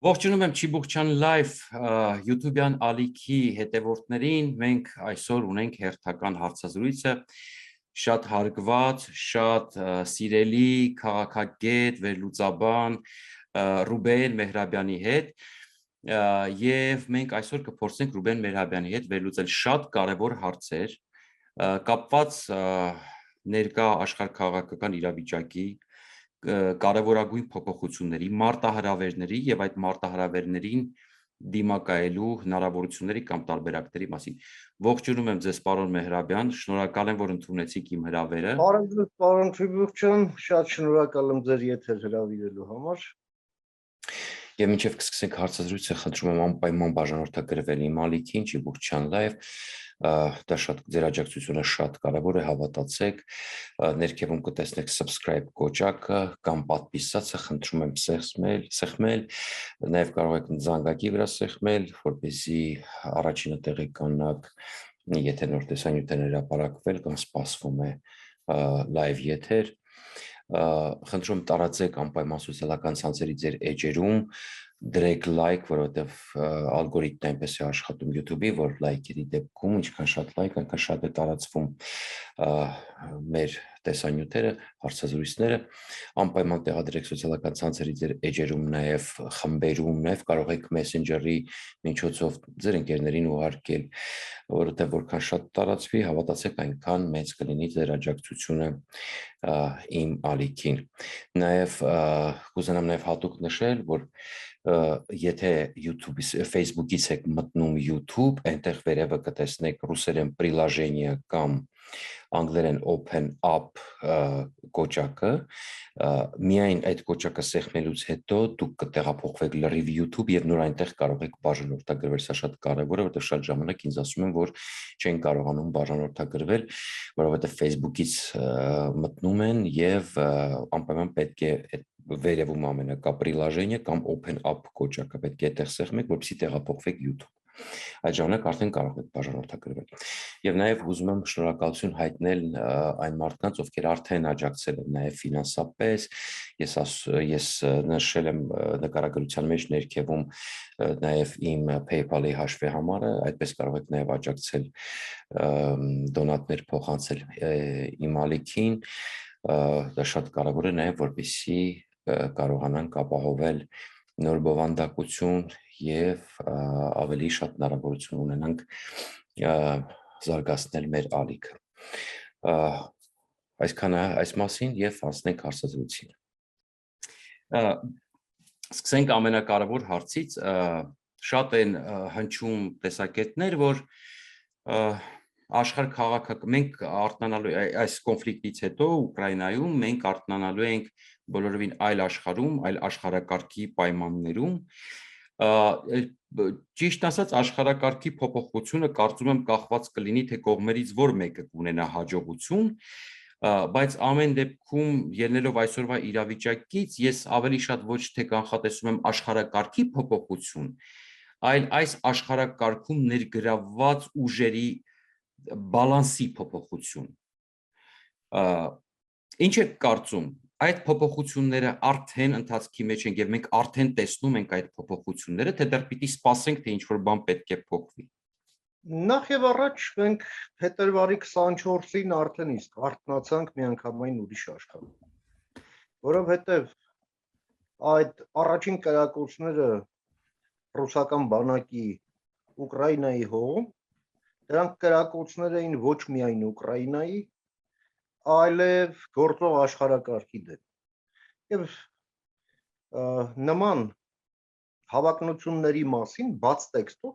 Ողջունում եմ Չիբուխչյան live YouTube-յան ալիքի հետևորդներին, մենք այսօր ունենք հերթական հարցազրույցը, շատ հարգված, շատ սիրելի քաղաքագետ, վերլուծաբան Ռուբեն Մեհրաբյանի հետ, եւ մենք այսօր կփորձենք Ռուբեն Մեհրաբյանի հետ վերլուծել շատ կարևոր հարցեր, կապված ներկա աշխարհքաղաքական իրավիճակի կարևորագույն փոփոխությունների, մարտահրավերների եւ այդ մարտահրավերներին դիմակայելու հնարավորությունների կամ տարբերակների մասին։ Ողջունում եմ ձեզ, պարոն Մեհրաբյան, շնորհակալ եմ, որ ընդունեցիք իմ հրավերը։ Պարոն Չիբուխչյան, շատ շնորհակալ եմ ձեր եթեր հրավիրելու համար։ Եվ մինչև կսկսենք հարցազրույցը, խնդրում եմ անպայման բաժանորդագրվել իմ ալիքին, Չիբուխչյան live, դա շատ ձեր աջակցությունը շատ կարևոր է, հավատացեք, ներքևում կտեսնեք subscribe կոճակը կամ պատվիսացը, խնդրում եմ սեղմել, նաև կարող եք զանգակի վրա սեղմել, որպեսզի առաջինը տեղեկանաք, եթե նոր տեսանյութեր հրապարակվել կամ սպասվում է live եթեր, խնդրում տարածեք անպայման սոցիալական ցանցերի ձեր էջերում, դրեք լայք, որովհետև ալգորիթմն այնպես է աշխատում YouTube-ի, որ լայքերի դեպքում ինչքան շատ լայք, այնքան շատ է տարածվում մեր տեսանյութերը, հարցազրույցները, անպայման տեղադրեք սոցիալական ցանցերի ձեր էջերում, նաև խմբերում, նաև կարող եք Messenger-ի միջոցով ձեր ընկերներին ուղարկել, որովհետև որքան շատ տարածվի, հավատացեք, այնքան մեծ կլինի ձեր աջակցությունը իմ ալիքին։ Նաև կուզենամ նաև հատուկ նշել, որ եթե Facebook-ից եք մտնում YouTube, այնտեղ վերևը կտեսնեք ռուսերեն приложение կամ անգլերեն open up կոճակը, միայն այդ կոճակը սեղմելուց հետո դուք կտեղափոխվեք լրիվ YouTube եւ նոր այնտեղ կարող եք բաժանորդագրվել, սա շատ կարեւոր է, որովհետեւ շատ ժամանակ ինձ ասում են, որ չեն կարողանում բաժանորդագրվել, որովհետեւ Facebook-ից մտնում են եւ անպայման պետք է վերևում ամենակա приложение կամ open up կոճակը պետք է այդտեղ սեղմեք, որպեսզի տեղափոխվեք YouTube։ Այդ ժամանակ արդեն կարող եք բաժանորդագրվել։ Եվ նաև ուզում եմ շնորհակալություն հայտնել այն մարդկանց, ովքեր արդեն աջակցել են նաև ֆինանսապես։ Ես նշել եմ նկարագրության մեջ ներքևում նաև իմ PayPal-ի հաշվի համարը, այդպես կարող եք նաև աջակցել դոնատներ փոխանցել իմ ալիքին։ Դա շատ կարևոր է նաև, որպեսզի կարողանանք ապահովել նոր բովանդակություն եւ ավելի շատ հնարավորություն ունենանք զարգացնել մեր ալիքը։ Այսքանը այս մասին եւ հասնենք հարցազրույցին։ Սկսենք ամենակարևոր հարցից, շատ են հնչում տեսակետներ, որ աշխարհ քաղաքական մենք արթնանալու այս կոնֆլիկտից հետո Ուկրաինայում մենք արթնանալու ենք բոլորովին այլ աշխարհում, այլ աշխարհակարգի պայմաններում, ճիշտ ասած աշխարհակարգի փոփոխությունը կարծում եմ կախված կլինի թե կողմերից որ մեկը կունենա հաջողություն, բայց ամեն դեպքում ելնելով այսօրվա իրավիճակից ես ավելի շատ ոչ թե կանխատեսում եմ աշխարհակարգի փոփոխություն, այլ այս աշխարհակարգում ներգրավված ուժերի բալանսի փոփոխություն։ Ինչ եք կարծում, այդ փոփոխությունները արդեն ընթացքի մեջ են եւ մենք արդեն տեսնում ենք այդ փոփոխությունները, թե դեռ պիտի սպասենք, թե ինչ-որ բան պետք է փոխվի։ Նախ եւ առաջ մենք փետրվարի 24-ին արդեն իսկ արթնացանք միանգամայն ուրիշ աշխարհում, որովհետեւ այդ առաջին կրակոցները ռուսական բանակի Ուկրաինայի հողում, դրանք կրակոցներ էին ոչ միայն Ուկրաինայի, այլև գործող աշխարհակարգի դեմ։ Եվ նման հավակնությունների մասին բաց տեքստով,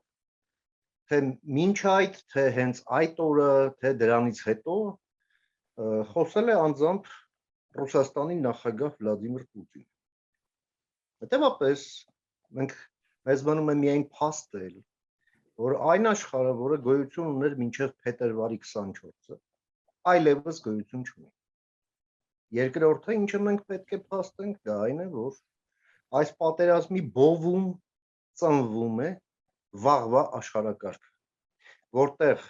թե մինչ այդ, թե հենց այդ օրը, թե դրանից հետո խոսել է անձամբ Ռուսաստանի նախագահ Վլադիմիր Պուտինը։ Հետևաբար մենք մեզ մնում է միայն փաստել, որ այն աշխարհը, որը գոյություն ուներ մինչև փետրվարի 24-ը, այլևս գոյություն չունի։ Երկրորդը, ինչը մենք պետք է փաստենք, դա այն է, որ այս պատերազմի բովում ծնվում է վաղվա աշխարհակարգը, որտեղ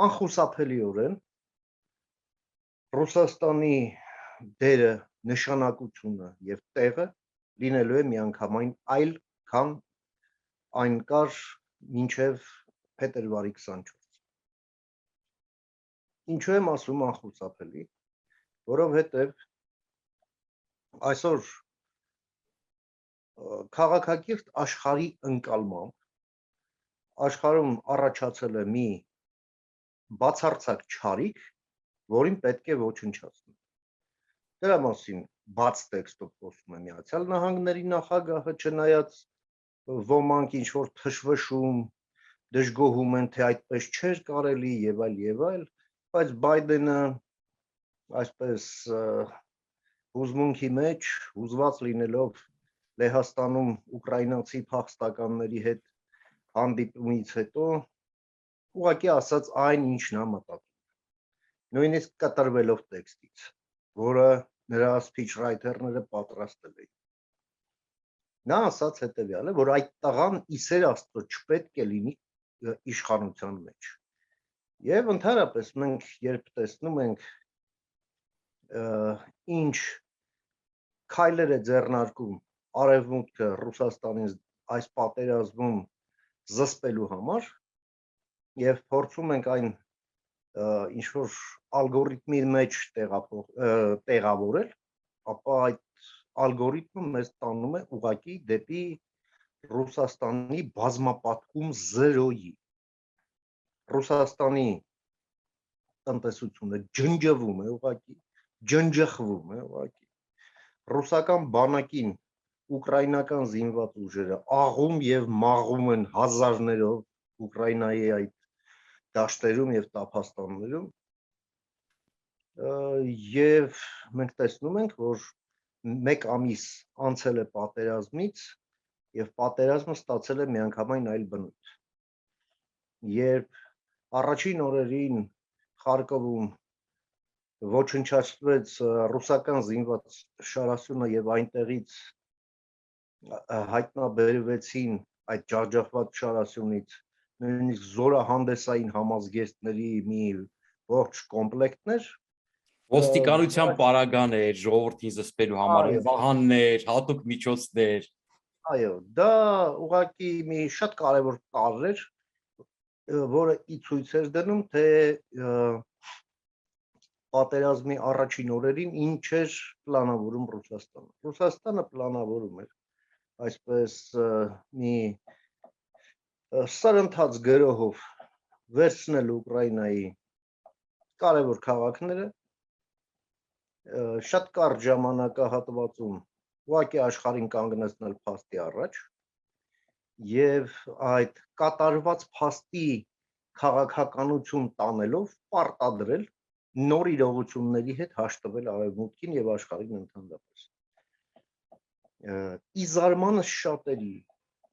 անխուսափելիորեն Ռուսաստանի դերը, նշանակությունը եւ տեղը լինելու է միանգամայն այլ, քան այն կար մինչև փետրվարի 24։ Ինչու եմ ասում անխուսափելի, որովհետև այսօր քաղաքակիրթ աշխարհի ընկալմամբ աշխարհում առաջացել է մի բացարձակ չարիք, որին պետք է ոչնչացնել։ Դրա մասին բաց տեքստով խոսում է Միացյալ Նահանգների նախագահը, չնայած ոմանք ինչ որ թշվշում, դժգոհում են, թե այդպես չէր կարելի եւ այլ, բայց Բայդենը այսպես հուզմունքի մեջ, հուզված լինելով Լեհաստանում ուկրաինացի փախստականների հետ հանդիպումից հետո ուղղակի ասաց այն, ինչն է մտածում։ Նույնիսկ կտրվելով տեքստից, որը նրա speech writer-ները պատրաստել էին։ Նա ասաց հետևյալը, որ այդ տղան իսեր Աստծո չպետք է լինի իշխանության մեջ։ Եվ ընդհանրապես մենք երբ տեսնում ենք ինչ քայլեր է ձեռնարկում Արևմուտքը Ռուսաստանին այս պատերազմում զսպելու համար եւ փորձում ենք այն ինչ որ ալգորիթմի մեջ տեղավորել, ապա այդ ալգորիթմը մեզ տանում է ուղղակի դեպի Ռուսաստանի բազմապատկում 0-ի։ Ռուսաստանի տնտեսությունը ջնջվում է ուղղակի, ջնջխվում է ուղղակի։ Ռուսական բանակին ուկրաինական զինված ուժերը աղում եւ մաղում են հազարներով Ուկրաինայի այդ դաշտերում եւ տափաստաններում եւ մենք տեսնում ենք, որ 1 ամիս անցել է պատերազմից եւ պատերազմը ստացել է միանգամայն այլ բնույթ։ Երբ առաջին օրերին Խարկովում ոչնչացվեց ռուսական զինված շարասյունը եւ այնտեղից հայտնաբերվեցին այդ ջախջախված շարասյունից նույնիսկ զորահանդեսային համազգեստների մի ողջ կոմպլեկտներ, ոստիկանության պարագաներ, ժողովրդին զսպելու համար վահաններ, հատուկ միջոցներ։ Այո, դա ուղղակի մի շատ կարևոր տարր էր, որը ի ցույց էր դնում, թե պատերազմի առաջին օրերին ինչ էր պլանավորում Ռուսաստանը։ Ռուսաստանը պլանավորում էր այսպես մի սարընթաց գրոհով վերցնել Ուկրաինայի կարևոր քաղաքները, շատ կարճ ժամանակահատվածում ուղղակի աշխարհին կանգնեցնել փաստի առաջ եւ այդ կատարված փաստի քաղաքականություն տանելով պարտադրել նոր իրողությունների հետ հաշտվել Արևմուտքին եւ աշխարհին ընդհանրապես։ Իզարմանս շատերի,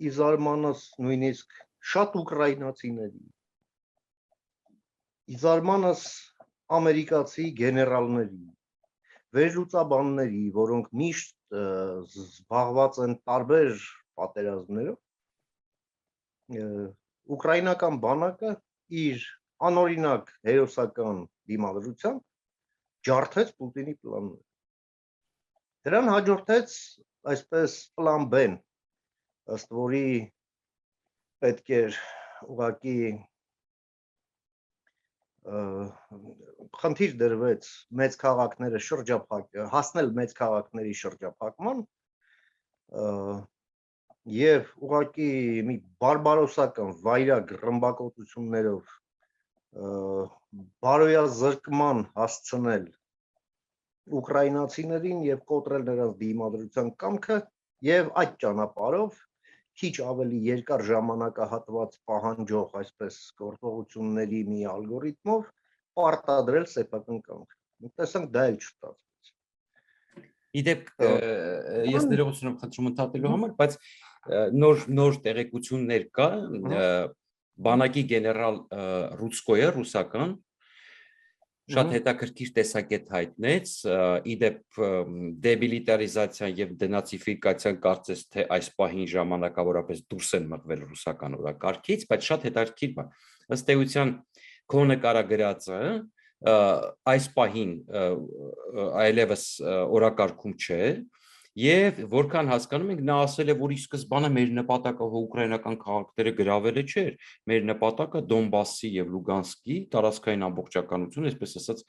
իզարմանս նույնիսկ շատ ուկրաինացիների, իզարմանս ամերիկացի գեներալների, վերլուծաբանների, որոնք միշտ զբաղված են տարբեր պատերազմներով, ուկրաինական բանակը իր անօրինակ հերոսական դիմադրությամբ ջարդեց Պուտինի պլանները։ Դրան հաջորդեց այսպես պլան B-ն, ըստ որի պետք էր ուղղակի խնդիր դրվեց մեծ քաղաքները հասնել մեծ քաղաքների շրջափակման եւ ուղղակի մի բարբարոսական վայրագ ռմբակոծություններով բարոյազրկման հասցնել ուկրաինացիներին եւ կոտրել նրանց դիմադրության կամքը եւ այդ ճանապարհով քիչ ավելի երկար ժամանակահատված պահանջող այսպես գործողությունների մի ալգորիթմով պարտադրել սեփական կամք։ Մենք տեսանք դա էլ չստացվեց։ Իդեպ ես ներողություն եմ խնդրում ընդհատելու համար, բայց նոր տեղեկություններ կա բանակի գեներալ Ռուցկոյը ռուսական շատ հետաքրքիր տեսակետ հայտնեց, իդեպ դեմիլիտարիզացիան եւ դենացիֆիկացիան կարծես թե այս պահին ժամանակավորապես դուրս են մղվել ռուսական օրակարգից, բայց շատ հետաքրքիր բան։ Ըստ էության քո նկարագրածը այս պահին այլևս օրակարգում չէ Եվ որքան հասկանում ենք, նա ասել է, որ ի սկզբանե մեր նպատակը ուկրաինական քաղաքները գրավելը չէր, մեր նպատակը Դոնբասի եւ Լուգանսկի տարածքային ամբողջականությունը, այսպես ասած,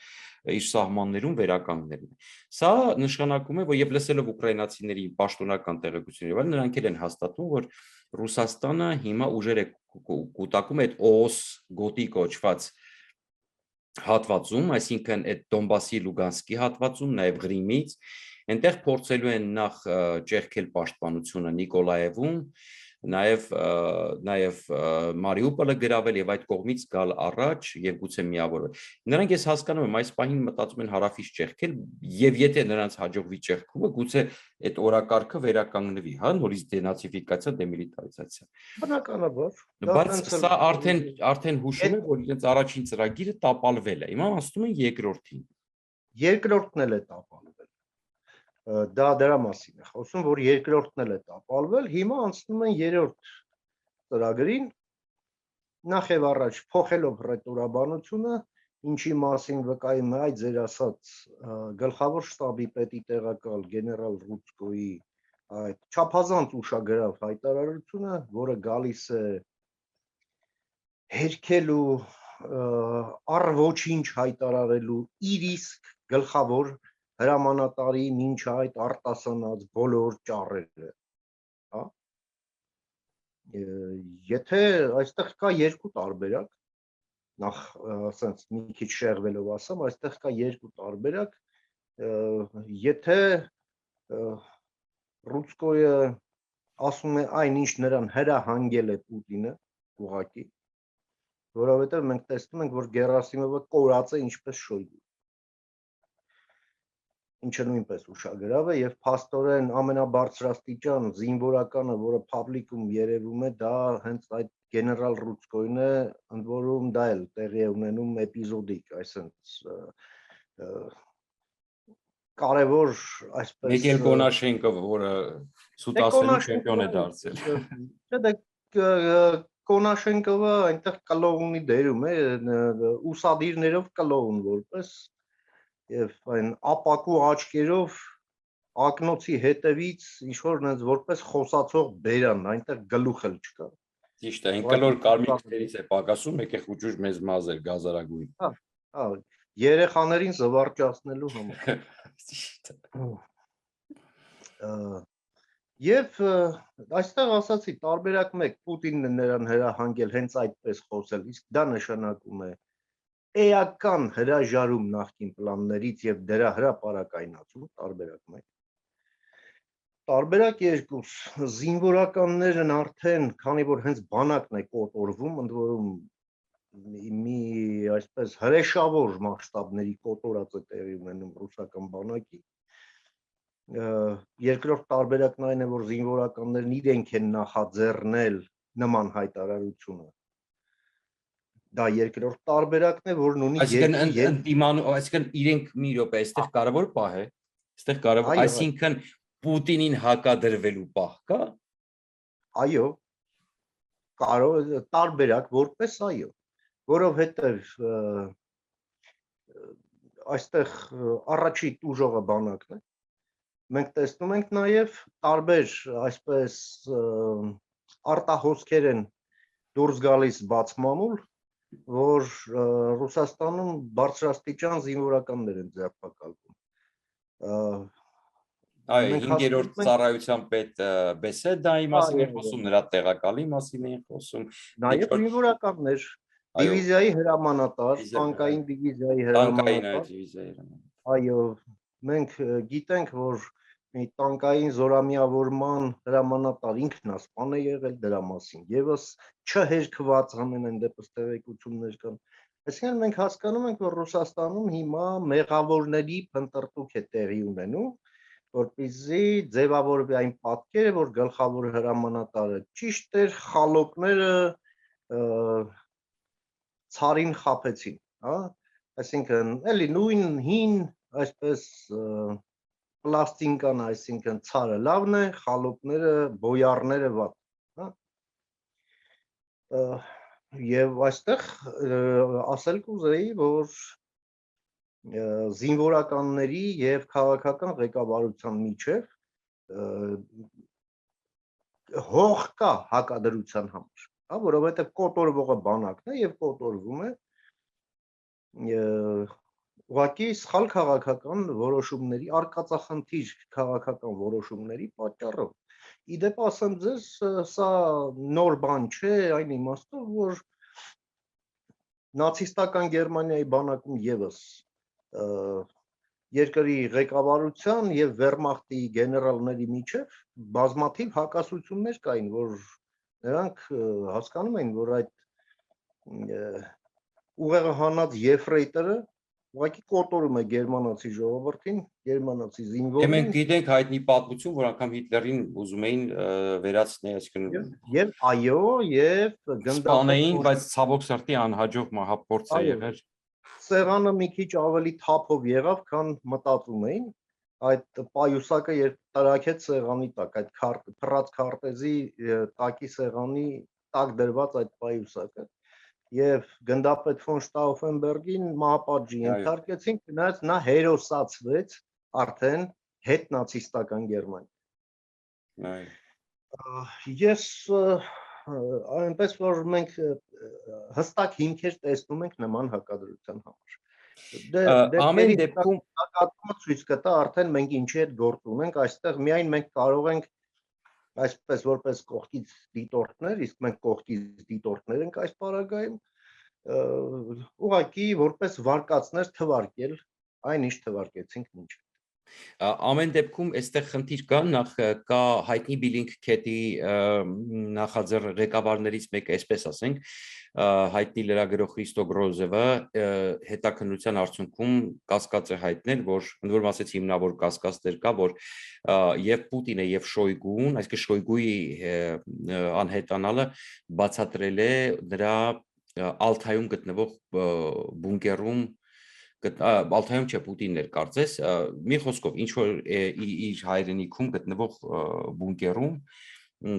իր սահմաններում վերականգնելն է։ Սա նշանակում է, որ եւ լսելով ուկրաինացիների պաշտոնական տեղեկությունները, նրանք են հաստատում, որ Ռուսաստանը հիմա ուժեր է կուտակում այդ օս գոտի կոչված հատվածում, այսինքն այդ Դոնբասի Լուգանսկի հատվածում, նաև Ղրիմից, այնտեղ փորձելու են նախ ճեղքել պաշտպանությունը Նիկոլաևում, նաև Մարիուպոլը գրավել եւ այդ կողմից գալ առաջ եւ գուցե միավորվել։ Նրանք ես հասկանում եմ, այս պահին մտածում են հարավից ճեղքել եւ եթե նրանց հաջողվի ճեղքումը, գուցե այդ օրակարգը վերականգնվի, հա, նորից դենացիֆիկացիա, դեմիլիտարիզացիա։ Բնականաբար, Բայց սա արդեն հուշում է, որ իրենց առաջին ծրագիրը տապալվել է։ Հիմա ասում են երկրորդին։ Երկրորդն էլ է տապալվել։ Դա դրա մասին է խոսում, որ երկրորդն էլ է տապալվել, հիմա անցնում են երրորդ ծրագրին, նախ եւ առաջ փոխելով ռետորաբանությունը, ինչի մասին վկայում է այդ ձեր ասած գլխավոր շտաբի պետի տեղակալ գեներալ Ռուցկոյի այդ չափազանց ուշագրավ հայտարարությունը, որը գալիս է հերքելու առ ոչինչ հայտարարելու իր իսկ գլխավոր հրամանատարի մինչ այդ արտասանած բոլոր ճառերը, հա։ Եթե այստեղ կա երկու տարբերակ, նախ ասենց մի քիչ շեղվելով ասեմ, այստեղ կա երկու տարբերակ, եթե Ռուցկոյը ասում է այն, ինչ նրան հրահանգել է Պուտինը, ուղղակի, որովհետև մենք տեսնում ենք, որ Գերասիմովը կորած է ինչպես Շոյգու, ինչը նույնպես ուշագրավ է եւ փաստորեն ամենաբարձրաստիճան զինվորականը, որը փաբլիկում երևում է, դա հենց այդ գեներալ Ռուցկոյն է, ընդ որում դա էլ տեղի է ունենում էպիզոդիկ, այսինքն կարևոր այսպես Միքել Կոնաշենկովը, որը սուտասելու չեմպիոն է դարձել։ Չէ, Կոնաշենկովը այնտեղ կլոունի դերում է, ուսադիրներով կլոուն որպես եւ այն ապակու աչքերով ակնոցի հետևից ինչ որ այնց որպես խոսացող բերան, այնտեղ գլուխ էլ չկա։ Ճիշտ է, ինքնոր կարմիրներից է պակասում, եկեք ուժուր մեզ մազեր գազարագույն։ Հա, երեխաներին զվարճացնելու համար։ Ճիշտ է։ Եվ այստեղ ասացի, տարբերակ 1 Պուտինն է նրան հրահանգել հենց այդպես խոսել, իսկ դա նշանակում է էական հրաժարում նախկին պլաններից եւ դրա հրապարակայնացում, տարբերակ 1։ Տարբերակ 2 զինվորականներն արդեն, քանի որ հենց բանակն է կոտորվում, ընդ որում մի այսպես հրեշավոր մասշտաբների կոտորած է տեղի ունենում ռուսական բանակի, երկրորդ տարբերակն այն է, որ զինվորականներն իրենք են նախաձեռնել նման հայտարարությունը։ Դա երկրորդ տարբերակն է, որն ունի այսինքն իրենք մի րոպե, այստեղ կարևոր պահ է, այստեղ կարևոր, այսինքն Պուտինին հակադրվելու պահ կա։ Այո, կարող տարբերակ որպես այո, որովհետև այստեղ առաջի տուժողը բանակն է։ Մենք տեսնում ենք նաև տարբեր այսպես արտահոսքեր են դուրս գալիս բաց մամուլ, որ Ռուսաստանում բարձրաստիճան զինվորականներ են ձերբակալվում։ Այո, 5-րդ ծառայության պետ Բեսեդայի մասին են խոսում, նրա տեղակալի մասին են խոսում։ Նաև զինվորականներ, դիվիզիայի հրամանատար, տանկային դիվիզիայի հրամանատար։ Այո, մենք գիտենք, որ մի տանկային զորամիավորման հրամանատար ինքնասպան է եղել, դրա մասին եւս չհերքված ամենայն դեպս տեղեկություններ կան։ Այսինքն մենք հասկանում ենք, որ Ռուսաստանում հիմա մեղավորների փնտրտուք է տեղի ունենում, որպեսզի ձևավորվի այն պատկերը, որ գլխավոր հրամանատարը ճիշտ էր, խալոպները ցարին խափեցին, հա, այսինքն էլի նույն հին այսպես պլաստինկան, այսինքն ցարը լավն է, խալոպները, բոյարները վատ, հա։ Եվ այստեղ ասել կուզեի, որ զինվորականների եւ քաղաքական ղեկավարության միջև հող կա հակադրության համար, հա, որովհետև կոտորվողը բանակն է եւ կոտորվում է ուղղակի սխալ քաղաքական որոշումների, արկածախնդիր քաղաքական որոշումների պատճառով։ Իդեպ ասեմ ձեզ, սա նոր բան չէ, այն իմաստով, որ նացիստական Գերմանիայի բանակում եւս երկրի ղեկավարության եւ Վերմախտի գեներալների միջև բազմաթիվ հակասություններ կային, որ նրանք հասկանում էին, որ այդ ուղեղը հանած եֆրեյտորը ուղղակի կոտորում է գերմանացի ժողովրդին, գերմանացի զինվորին։ Մենք գիտենք հայտնի պատմություն, որ անգամ Հիտլերին ուզում էին վերացնել, այսինքն եւ այո, եւ գնդապային, բայց ցավոք սրտի անհաջող մահափորձ է եղել։ Սեղանը մի քիչ ավելի թափով եղավ, քան մտածում էին։ Այդ պայուսակը երբ տրաքեց սեղանի տակ, այդ փռած քարտեզի տակի սեղանի տակ դրված այդ պայուսակը եւ գնդապետ ֆոն Շտաուֆենբերգին մահապատժի ենթարկեցին, չնայած նա հերոսացվեց արդեն հետ նացիստական Գերմանիա։ Ես այնպես որ մենք հստակ հիմքեր տեսնում ենք նման հակադրության համար։ Ամեն դեպքում հակադրումը ցույց կտա արդեն մենք ինչի հետ գործ ունենք, այստեղ միայն մենք կարող ենք այսպես որպես կողքից դիտորդներ, իսկ մենք կողքից դիտորդներ ենք այս պարագայում, ուղղակի որպես վարկածներ թվարկել այն ինչ թվարկեցինք մինչ։ Ամեն դեպքում այստեղ խնդիր կա, նախ կա հայտնի Բիլինգքեթի նախաձեռ ղեկավարներից մեկը, այսպես ասենք, հայտնի լրագրող Խրիստո Գրոզևը հետաքննության արդյունքում կասկած է հայտնել, որ ընդ որում ասեց հիմնավոր կասկածներ կա, որ եւ Պուտինը եւ Շոյգուն, այսինքն Շոյգուի անհետանալը բացատրել է նրա Ալթայում գտնվող բունկերում Ալթայում չէ, Պուտինն էր կարծես, մի խոսքով ինչ որ իր հայրենիքում գտնվող բունկերում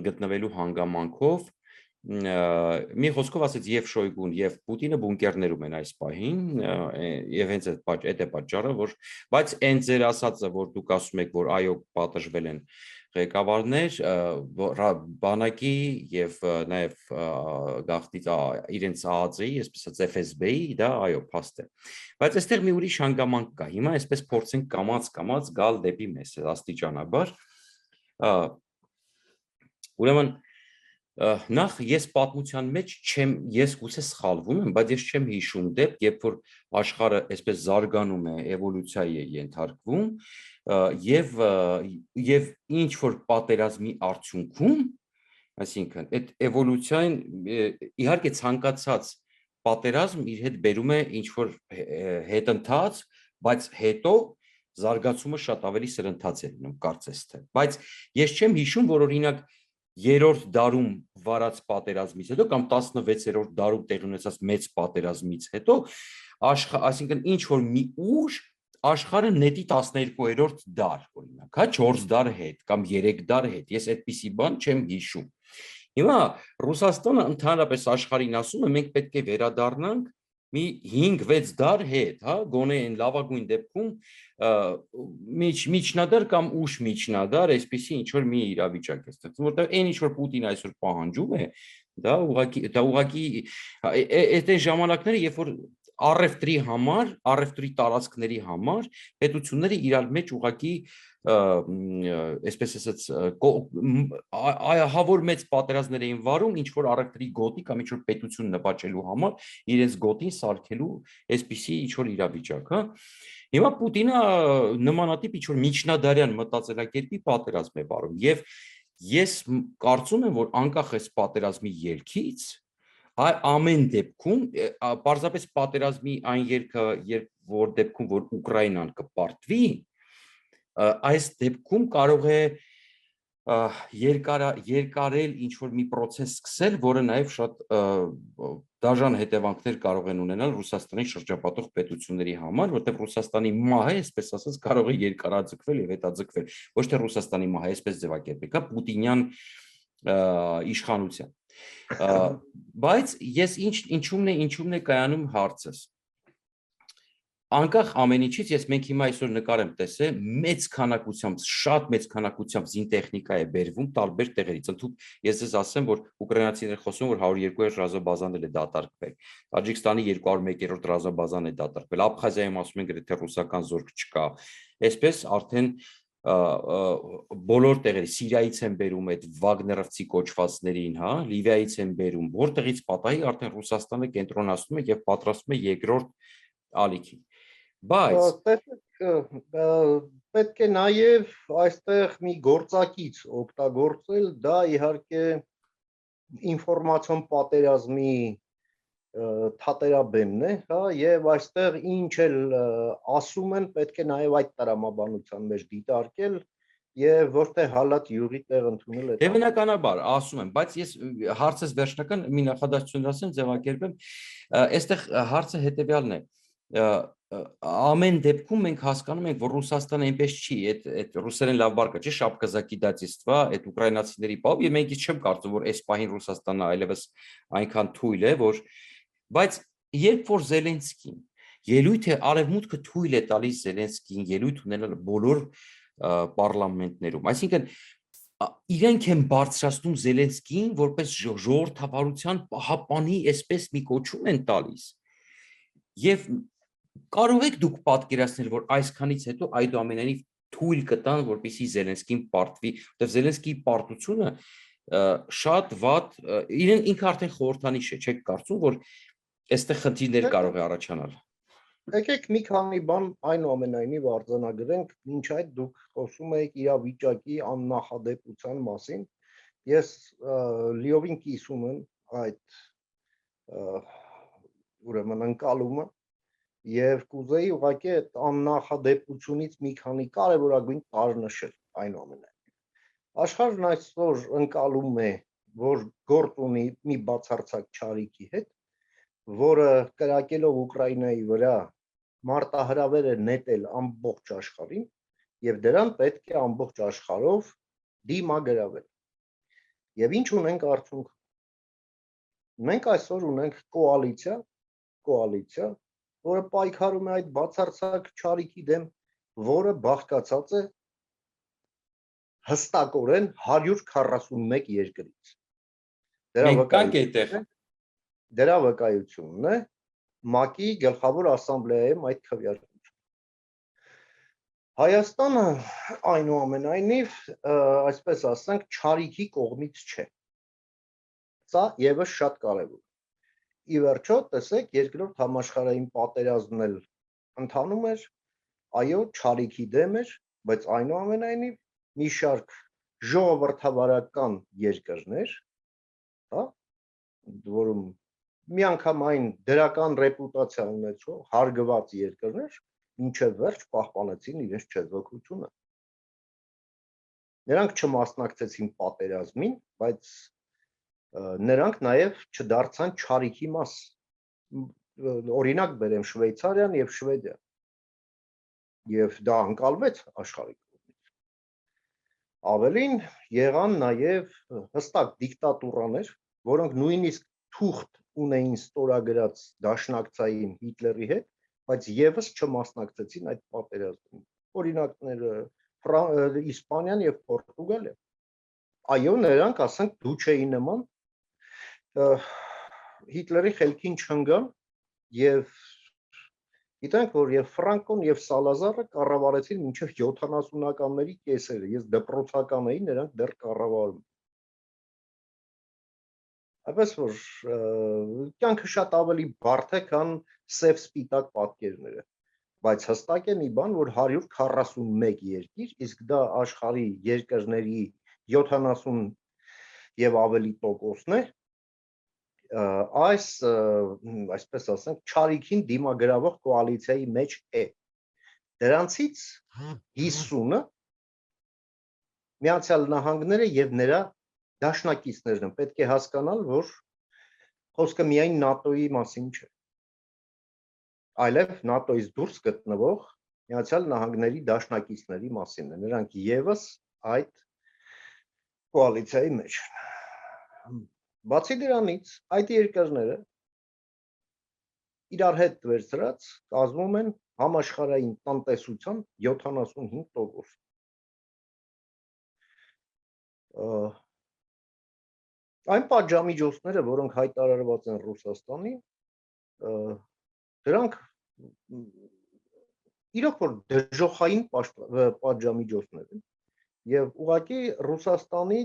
գտնվելու հանգամանքով մի խոսքով ասեց եւ Շոյգուն եւ Պուտինը բունկերներում են այս պահին եւ հենց այդ է պատճառը, որ բայց այն ձեր ասածը, որ դուք ասում եք, որ այո պատժվել են ղեկավարներ, բանակի եւ նաեւ գաղտնի իրենց ԱԱԾ-ի, այսպես ասած FSB-ի, դա այո, փաստ է։ Բայց այստեղ մի ուրիշ հանգամանք կա։ Հիմա այսպես փորձենք կամած գալ դեպի մեզ աստիճանաբար։ Ուրեմն նախ ես պատմության մեջ չեմ, ես գուցե սխալվում եմ, բայց ես չեմ հիշում դեպք, երբ որ աշխարհը այսպես զարգանում է, էվոլյուցիայի է ենթարկվում, եւ ինչ որ պատերազմի արդյունքում, այսինքն այդ էվոլյուցիան իհարկե ցանկացած պատերազմ իր հետ բերում է ինչ որ հետընթաց, բայց հետո զարգացումը շատ ավելի սրընթաց է լինում, կարծես թե։ Բայց ես չեմ հիշում, որ օրինակ երրորդ դարում վարած պատերազմից հետո կամ 16-րդ դարում տեղի ունեցած մեծ պատերազմից հետո այսինքն ինչ որ մի ուժ աշխարհը նետի 12-րդ դար, օրինակ, հա 4 դար հետ կամ 3 դար հետ, ես այդպիսի բան չեմ հիշում։ Հիմա Ռուսաստանը ընդհանրապես աշխարհին ասում է, մենք պետք է վերադառնանք մի 5-6 դար հետ, հա, գոնե այն լավագույն դեպքում միջնադար կամ ուշ միջնադար, այսպեսի ինչ որ մի իրավիճակ է ստեղծվում, որտեղ այն ինչ որ Պուտինը այսօր պահանջում է, դա ուղղակի այդ ժամանակները, երբ որ առևտրի համար, առևտրի տարածքների համար պետությունները իրար մեջ ուղղակի այսպես ասած հավոր մեծ պատերազմներ էին վարում, ինչ որ առևտրի գոտի կամ ինչ որ պետություն նպաճելու համար իրենց գոտին սարքելու այսպիսի ինչ որ իրավիճակ, հա։ Հիմա Պուտինը նմանատիպ ինչ որ միջնադարյան մտածելակերպի պատերազմ է վարում եւ ես կարծում եմ, որ անկախ այս պատերազմի ելքից ամեն դեպքում պարզապես պատերազմի այն ելքը, որ դեպքում որ Ուկրաինան կպարտվի, այս դեպքում կարող է երկարել ինչ որ մի process սկսել, որը նաև շատ դաժան հետևանքներ կարող են ունենալ Ռուսաստանի շրջապատող պետությունների համար, որտեղ Ռուսաստանի մահը, այսպես ասած, կարող է երկարաձգվել եւ հետաձգվել, ոչ թե Ռուսաստանի մահը, այսպես ձևակերպեք, հա, պուտինյան իշխանության։ Բայց ես ինչումն է կայանում հարցս։ անկախ ամեն ինչից ես մենք հիմա այսօր նկար եմ տեսել մեծ քանակությամբ, շատ մեծ քանակությամբ զինտեխնիկա է բերվում տարբեր տեղերից։ Ընդհանուր ես ձեզ ասեմ, որ ուկրաինացիները խոսում որ 102-րդ ռազմաբազան է դատարկվել։ Տաջիկստանի 201-րդ ռազմաբազան է դատարկվել։ Աբխազիայում ասում են գրեթե ռուսական զորք չկա։ Այսպես արդեն բոլոր տեղերի Սիրիայից են բերում այդ Վագներովցի կոչվածներին, հա, Լիվիայից են բերում, որտեղից պատահի արդեն Ռուսաստանը կենտրոնացնում է եւ պատրաստում է երկրորդ ալիքին։ Բայց պետք է նաև այստեղ մի գործակից օգտագործել, դա իհարկե ինֆորմացիոն պատերազմի թատերաբեմն է, հա, եւ այստեղ ինչ էլ ասում են, պետք է նաև այդ տրամաբանության մեջ դիտարկել եւ ոչ թե հալատ յուղի տեղ ընդունել Դե բնականաբար ասում եմ, բայց ես հարցս վերջնական մի նախադասություն ասեմ, ձևակերպեմ, այստեղ հարցը հետեւյալն է։ Ամեն դեպքում մենք հասկանում ենք, որ Ռուսաստանը այնպես չի, այդ ռուսերեն լավ բառ չէ, շապկա закидательства, այդ ուկրաինացիների բավ, եւ մենք չեմ կարծում, որ այս պահին Ռուսաստանը այլևս այնքան թույլ է, որ բայց երբ որ Զելենսկին ելույթ է արևմուտքը թույլ է տալիս Զելենսկին ելույթ ունենալ բոլոր պարլամենտներում, այսինքն իրենք են բարձրացնում Զելենսկին որպես ժողովրդավարության պահապանի այսպես մի կոչում են տալիս եւ կարող եք դուք պատկերացնել որ այսքանից հետո այդուամենայնիվ թույլ կտան որպեսզի Զելենսկին պարտվի որտեղ Զելենսկիի պարտությունը շատ վատ իրեն ինքը արդեն խորհրդանիշ է չեք կարծում որ այստեղ խնդիրներ կարող է առաջանալ Եկեք մի քանի բան այնուամենայնիվ արձանագրենք, մինչ այդ դուք խոսում եք իրավիճակի աննախադեպության մասին։ Ես լիովին կիսում եմ այդ ուրեմն ընկալումը եւ կուզեի ուղղակի այդ աննախադեպությունից մի քանի կարևորագույն տարր նշել այնուամենայնիվ։ Աշխարհն այսօր ընկալում է, որ գործ ունի մի բացարձակ չարիքի հետ, որը կրակելով Ուկրաինայի վրա մարտահրավեր է նետել ամբողջ աշխարհին եւ դրան պետք է ամբողջ աշխարհով դիմագրավել։ Եվ ինչ ունենք արդյունքում։ Մենք այսօր ունենք կոալիցիա, որը պայքարում է այդ բացարձակ չարիքի դեմ, որը բաղկացած է հստակորեն 141 երկրից։ Դրա վկայությունն է ՄԱԿ-ի գլխավոր ասամբլեայում այդ քվեարկությունը։ Հայաստանը այնուամենայնիվ, այսպես ասենք, չարիքի կողմից չէ։ Սա եւս շատ կարևոր է։ Ի վերջո, տեսեք, երկրորդ համաշխարհային պատերազմն էլ ընթանում էր, այո, չարիքի դեմ էր, բայց այնուամենայնիվ մի շարք ժողովրդավարական երկրներ, հա, որում միանգամայն դրական ռեպուտացիա ունեցող հարգված երկրներ մինչև վերջ պահպանեցին իրենց չեզոքությունը։ Նրանք չմասնակցեցին պատերազմին, բայց նրանք նաև չդարձան չարիքի մաս։ Օրինակ բերեմ Շվեյցարիան եւ Շվեդիան։ Եվ դա ընկալվեց աշխարհի կողմից։ Ավելին եղան նաև հստակ դիկտատուրաներ, որոնք նույնիսկ թուղթ ունեին ստորագրած դաշնակցային Հիտլերի հետ, բայց եւս չմասնակցեցին այդ պատերազմին։ Օրինակները Իսպանիան եւ Պորտուգալիան։ Այո, նրանք, ասենք, դուչեի նման Հիտլերի խելքին չընկան եւ գիտենք, որ եւ Ֆրանկոն եւ Սալազարը կառավարեցին մինչեւ 70-ականների կեսերը։ Ես դպրոցական էի, նրանք դեռ կառավարում։ Այնպես որ կյանքը շատ ավելի բարդ է, քան սև սպիտակ պատկերները, բայց հստակ է մի բան, որ 141 երկիր, իսկ դա աշխարհի երկրների 70 եւ ավելի տոկոսն է, այսպես ասենք, չարիքին դիմագրավող կոալիցիայի մեջ է։ Դրանցից 50-ը Միացյալ Նահանգները եւ նրա դաշնակիցներն են։ Պետք է հասկանալ, որ խոսքը միայն ՆԱՏՕ-ի մասին չէ, այլև ՆԱՏՕ-ից դուրս գտնվող Միացյալ Նահանգների դաշնակիցների մասին է։ Նրանք եւս այդ կոալիցիայի մեջ են։ Բացի դրանից, այդ երկրները իրար հետ վերցրած կազմում են համաշխարհային տնտեսության 75%։ Այն պատժամիջոցները, որոնք հայտարարված են Ռուսաստանի, դրանք իրոք որ դժոխային պատժամիջոցներ են եւ ուղղակի Ռուսաստանի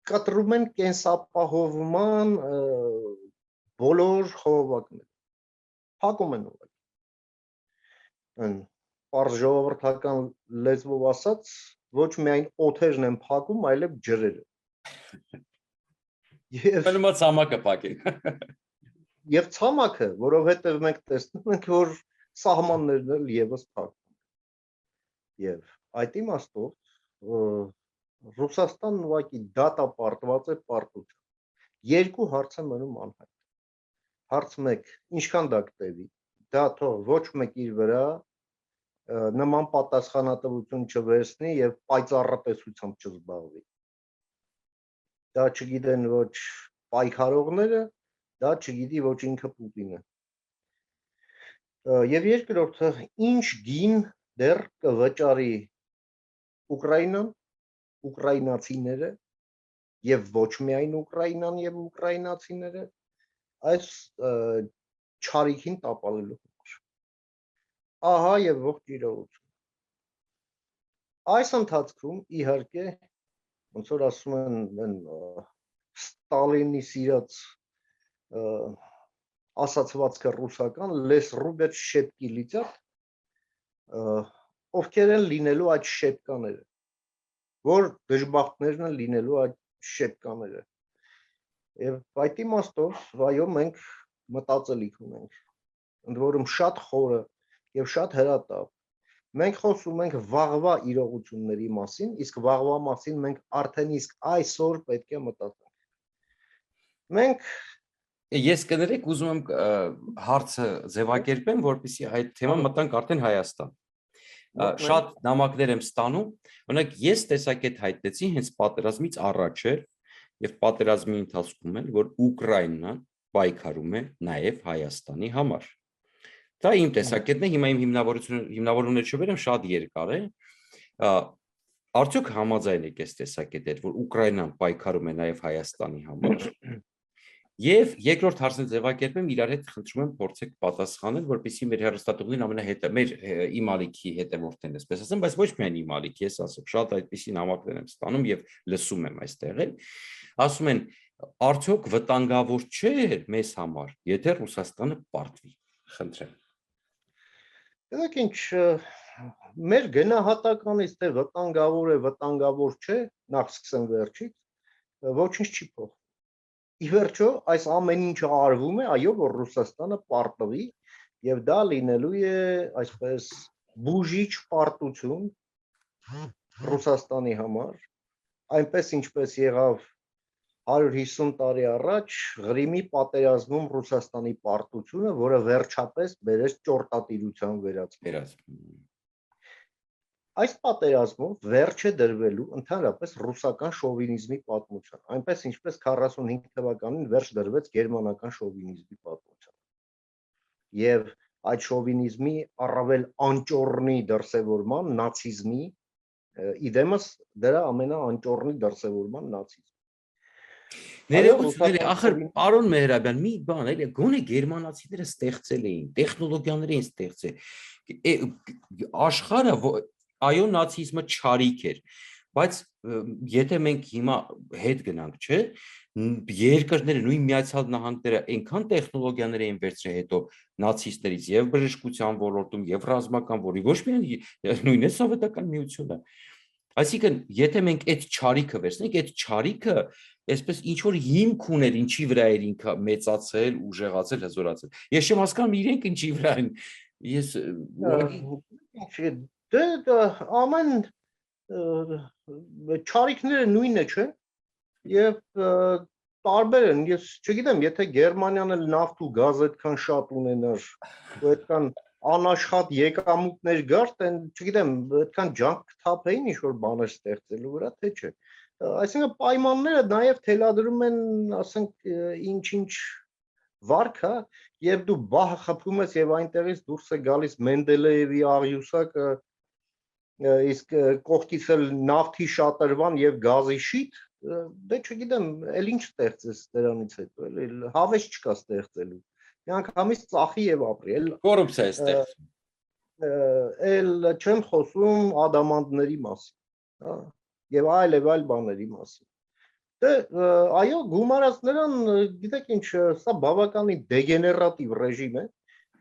կտրում են կենսապահովման բոլոր խողովակները, փակում են ուղղակի։ Պարզ ժողովրդական լեզվով ասած, ոչ միայն օթերն են փակում, այլև ջրերը։ Մենումա ցամաքը փակեն։ Եվ ցամաքը, որովհետև մենք տեսնում ենք, որ սահմաններն էլ եւս փակվում։ Եվ այդ իմաստով Ռուսաստանն ուղղակի դատապարտված է պարտությամբ։ Երկու հարց է մնում անհայտ։ Հարց 1. Ինչքան դա կտևի։ Դա թող ոչ մեկ իր վրա նման պատասխանատվություն չվերցնի եւ պայծառատեսությամբ չզբաղվի։ Դա չգիտեն ոչ պայքարողները, դա չգիտի ոչ ինքը Պուտինը։ Եվ երկրորդը, ինչ գին դեռ կվճարի Ուկրաինան, ուկրաինացիները եւ ոչ միայն Ուկրաինան եւ ուկրաինացիները այս չարիքին տապալելու համար։ Ահա եւ ողջ իրողություն։ Այս ընթացքում իհարկե ոնց որ ասում են Ստալինի սիրած ասացվածքը ռուսական լես ռուբետ շեպկի լիծած ովքեր են լինելու այդ շեպկաները, որ դժբախտներն են լինելու այդ շեպկաները։ Եվ այդ իմաստով այո մենք մտածելիք ունենք, ընդ որում շատ խորը եւ շատ հրատապ։ Մենք խոսում ենք վաղվա իրողությունների մասին, իսկ վաղվա մասին մենք արդեն իսկ այսօր պետք է մտածենք։ Մենք Ես կներեք ուզում եմ հարցը ձևակերպեմ, որպեսզի այդ թեման մտանք արդեն Հայաստան։ Շատ նամակներ եմ ստանում, օրինակ ես տեսակետ հայտնեցի հենց պատերազմից առաջ էր եւ պատերազմի ընթացքում էլ, որ Ուկրաինան պայքարում է նաեւ Հայաստանի համար։ Դա իմ տեսակետն է, հիմա իմ հիմնավորումներ չվերեմ, շատ երկար է։ Արդյոք համաձայն եք այս տեսակետը, որ Ուկրաինան պայքարում է նաեւ Հայաստանի համար։ Եվ երկրորդ հարցը ձևակերպեմ, իրար հետ խնդրում եմ փորձեք պատասխանել, որպեսզի մեր հեռուստատողին մեր իմ ալիքի հետևորդներն այսպես ասեմ, բայց ոչ միայն իմ ալիքի, ես ասեմ, շատ այդպիսի նամակներ եմ ստանում եւ լսում եմ այստեղ էլ, ասում են, արդյոք վտանգավոր չէ մեզ համար, եթե Ռուսաստանը պարտվի։ Խնդրեմ։ Դեք ինչ մեր գնահատականից թե վտանգավոր է, վտանգավոր չէ, նախ սկսեմ վերջից, ոչինչ չի փոխվում։ Ի վերջո, այս ամեն ինչը արվում է, այո, որ Ռուսաստանը պարտվի, եւ դա լինելու է այսպես բուժիչ պարտություն Ռուսաստանի համար, այնպես ինչպես եղավ 150 տարի առաջ Ղրիմի պատերազմում Ռուսաստանի պարտությունը, որը վերջապես բերեց ճորտատիրության վերածվելուն։ Այս պատերազմով վերջ է դրվելու ընդհանրապես ռուսական շովինիզմի պատմության, այնպես ինչպես 45 թվականին վերջ դրվեց գերմանական շովինիզմի պատմության։ Եվ այդ շովինիզմի առավել անճոռնի դրսևորման նացիզմի իդեմս դրա ամենաանճոռնի դրսևորման նացիզմ։ Ներողություն, ախր պարոն Մեհրաբյան, մի բան, էլի գոնե գերմանացիները ստեղծել էին, տեխնոլոգիաներ էին ստեղծել։ Աշխարհը այո, նացիզմը չարիք էր, բայց եթե մենք հիմա հետ գնանք, չէ, երկրները նույն Միացյալ Նահանգները այնքան տեխնոլոգիաներ էին վերցրել հետո նացիստներից եւ բժշկության ոլորտում եւ ռազմական ոլորտում, ոչ միայն նույն է սովետական միությունը։ Այսինքն, եթե մենք այդ չարիքը վերցնենք, այդ չարիքը այսպես ինչ որ հիմք ուներ, ինչի վրա էր ինքը մեծացել, ուժեղացել, հզորացել։ Ես չեմ հասկանում իրենք ինչի վրա են։ Ես դե ամեն չարիքները նույնը չէ եւ տարբեր են։ Ես չգիտեմ, եթե Գերմանիան էլ նավթ ու գազ այդքան շատ ունենար, ու այդքան անաշխատ եկամուտներ գար, տեն չգիտեմ, այդքան ջանք կթափեին ինչ որ բաներ ստեղծելու վրա, թե չէ։ Այսինքն պայմանները նաև թելադրում են, ասենք, ինչ-ինչ վարքը, եւ դու բահը խփում ես եւ այնտեղից դուրս է գալիս Մենդելեևի աղյուսակը, իսկ կողքից էլ նավթի շատրվան եւ գազի շիթ, դե չգիտեմ, էլ ինչ ստեղծես դրանից հետո, էլ հավես չկա ստեղծելու։ Միանգամից ծախի եւ ապրի, կոռուպցիա է ստեղծում։ էլ չեմ խոսում ադամանդների մասին, հա, եւ այլ բաների մասին։ Դե այո, գումարած նրան, գիտեք ինչ, սա բավականին դեգեներատիվ ռեժիմ է,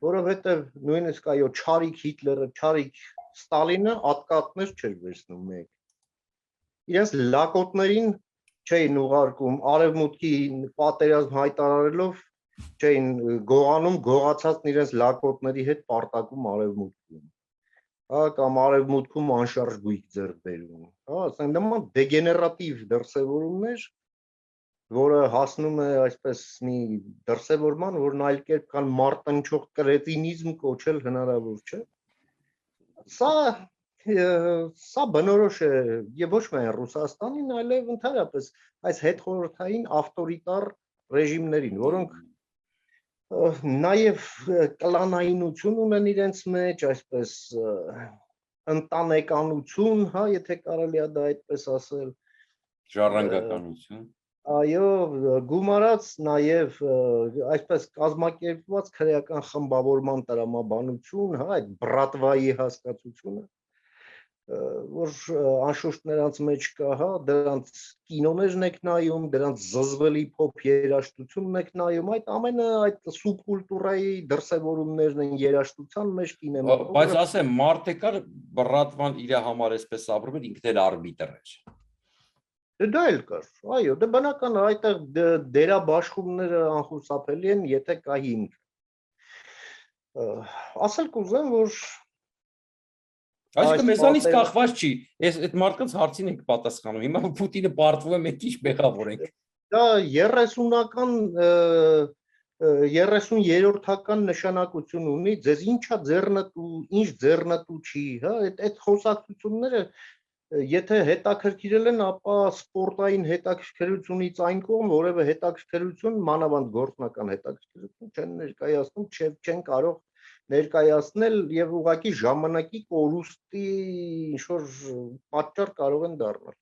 որովհետեւ նույնիսկ այո, Չարիք Հիտլերը, Չարիք Ստալինը ատկատներ չէր վերցնում մեկ։ Իրենց լակոտներին չէին ուղարկում, արևմուտքի պատերազմ հայտարարելով չէին գողանում, գողացածն իրենց լակոտների հետ պարտակում արևմուտքում, հա, կամ արևմուտքում անշարժ գույք ձեռք բերում, հա, ասենք նման դեգեներատիվ դրսևորումներ, որը հասնում է այսպես մի դրսևորման, որն այլ կերպ կան մարտնչող կրետինիզմ կոչել հնարավոր չէ։ Սա բնորոշ է եւ ոչ միայն Ռուսաստանին, այլև ընդհանրապես այս հետխորհրդային ավտորիտար ռեժիմներին, որոնք նաեւ կլանայնություն ունեն իրենց մեջ, այսպես ընտանեկանություն, հա, եթե կարելի է դա այդպես ասել, ժառանգականություն, այո, գումարած նաեւ այսպես կազմակերպված քրեական խմբավորման տրամաբանություն, հա, այդ բրատվայի հասկացությունը, որ անշուշտ նրանց մեջ կա, հա, դրանց կինոներն եք նայում, դրանց զզվելի փոփ երաժշտությունն եք նայում, այդ ամենը այդ սուբկուլտուրայի դրսևորումներն են երաժշտության մեջ կինեմատոգրաֆ։ բայց ասեմ, մարդը կար բռատվան իր համար այսպես ապրում էր, ինքն էլ արբիտր էր։ Դա էլ կար, այո, դա բնական է, այդտեղ դերաբաշխումները անխուսափելի են, եթե կա հիմք։ Ասել կուզեմ, որ Այսինքն մեզանից կախված չի, այդ մարդկանց հարցին եք պատասխանում, հիմա Պուտինը պարտվում է, մենք ինչ մեղավոր ենք։ Դա 30-ական 30-րդական նշանակություն ունի, ձեզ ինչա ձեռնտու, ինչ ձեռնտու չի, հա, այդ խոսակցությունները եթե հետաքրքիրել են, ապա սպորտային հետաքրքրությունից այն կողմ, որևէ հետաքրքրություն, մանավանդ գործնական հետաքրքրություն չեն ներկայացնում, չեն կարող ներկայացնել եւ ուղղակի ժամանակի կորուստի ինչ-որ պատճառ կարող են դառնալ,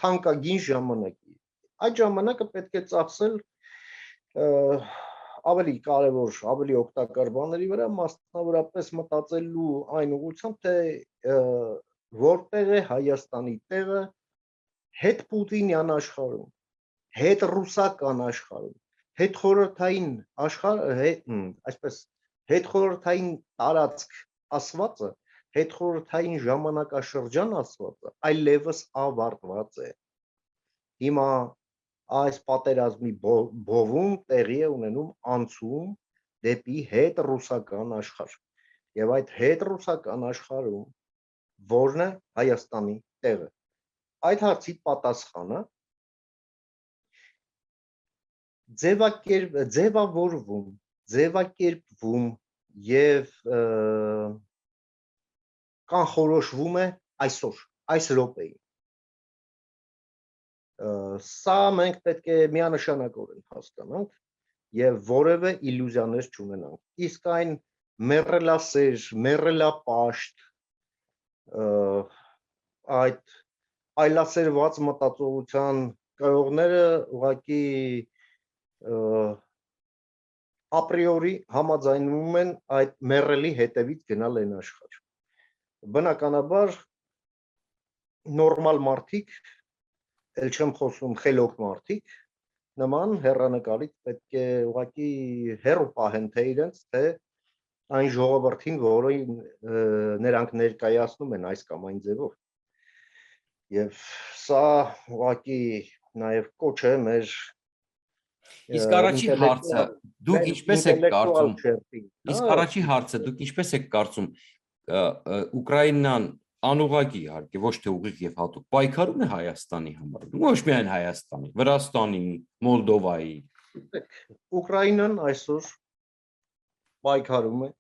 թանկագին ժամանակի։ Այդ ժամանակը պետք է ծախսել ավելի կարևոր, ավելի օգտակար բաների վրա, մասնավորապես մտածելու այն ուղղությամբ, թե որտեղ է Հայաստանի տեղը հետ Պուտինյան աշխարհում, հետ ռուսական աշխարհում, հետ խորհրդային աշխարհ, այսպես հետ խորհրդային տարածք ասվածը, հետ խորհրդային ժամանակաշրջան ասվածը այլևս ավարտված է։ Հիմա այս պատերազմի բովում տեղի է ունենում անցում դեպի հետ ռուսական աշխարհ։ Եվ այդ հետ ռուսական աշխարհում որն է Հայաստանի տեղը։ Այդ հարցի պատասխանը ձևակերպվում եւ կանխորոշվում է այսօր, այս րոպեին։ Սա մենք պետք է միանշանակորեն հասկանանք եւ որևէ իլյուզիաներ չունենանք։ Իսկ այն մեռելասեր, մեռելապաշտ այդ այլասերված մտածողության կրողները ուղղակի ապրիորի համաձայնվում են այդ մեռելի հետևից գնալ այն աշխարհ։ Բնականաբար նորմալ մարդիկ, ել չեմ խոսում խելոք մարդիկ, նման հեռանկարից պետք է ուղղակի հեռու պահեն թե իրենց, թե այն ժողովրդին, որին նրանք ներկայացնում են այս կամ այն ձևով։ Եվ սա ուղղակի նաև կոչ է մեր Իսկ առաջի հարցը, դուք ինչպես եք կարծում, իսկ առաջի հարցը, դուք ինչպես եք կարծում, Ուկրաինան անուղղակի իհարկե, ոչ թե ուղիղ եւ հատուկ պայքարում է Հայաստանի համար, ոչ միայն Հայաստանի, Վրաստանի, Մոլդովայի։ Ուկրաինան այսօր պայքարում է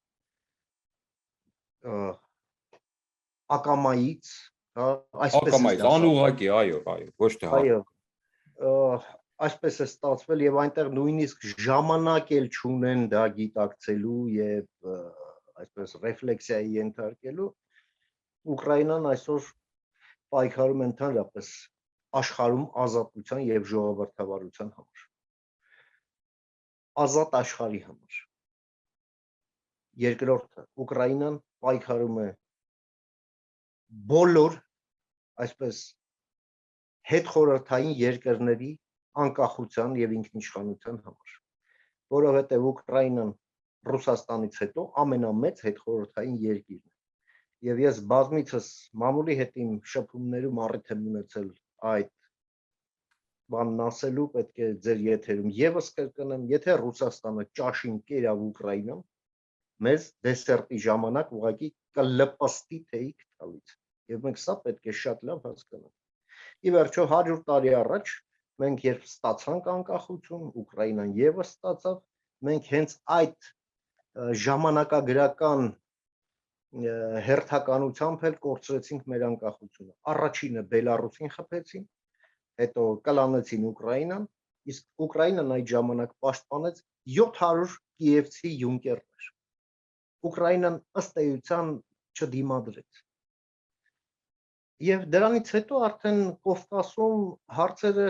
ակամայից, այսպես ակամայից, անուղղակի, այո, ոչ թե հատուկ։ Այո, այսպես է ստացվել եւ այնտեղ նույնիսկ ժամանակ էլ չունեն դա գիտակցելու եւ այսպես ռեֆլեքսիայի ենթարկելու Ուկրաինան այսօր պայքարում է ընդհանրապես աշխարհում ազատության եւ ժողովրդավարության համար ազատ աշխարհի համար երկրորդը Ուկրաինան պայքարում է բոլոր այսպես հետխորհրդային երկրների անկախության եւ ինքնիշխանության համար, որովհետեւ Ուկրաինան Ռուսաստանից հետո ամենամեծ հետխորհրդային երկիրն է։ Եվ ես բազմիցս մամուլի հետ իմ շփումներում առիթ եմ ունեցել այդ բանն ասելու, պետք է ձեր եթերում եւս կրկնեմ, եթե Ռուսաստանը ճաշին կերավ Ուկրաինան, մեզ դեսերտի ժամանակ ուղղակի կլպստի թեյք տալից։ Եվ մենք սա պետք է շատ լավ հասկանանք։ Ի վերջո 100 տարի առաջ մենք երբ ստացանք անկախություն, Ուկրաինան եւս ստացավ, մենք հենց այդ ժամանակագրական հերթականությամբ էլ կորցրեցինք մեր անկախությունը։ Առաջինը Բելարուսին խփեցին, հետո կլանեցին Ուկրաինան, իսկ Ուկրաինան այդ ժամանակ պաշտպանեց 700 կիևցի յունկերներ։ Ուկրաինան ըստ էության չդիմադրեց։ Եվ դրանից հետո արդեն Կովկասում հարցերը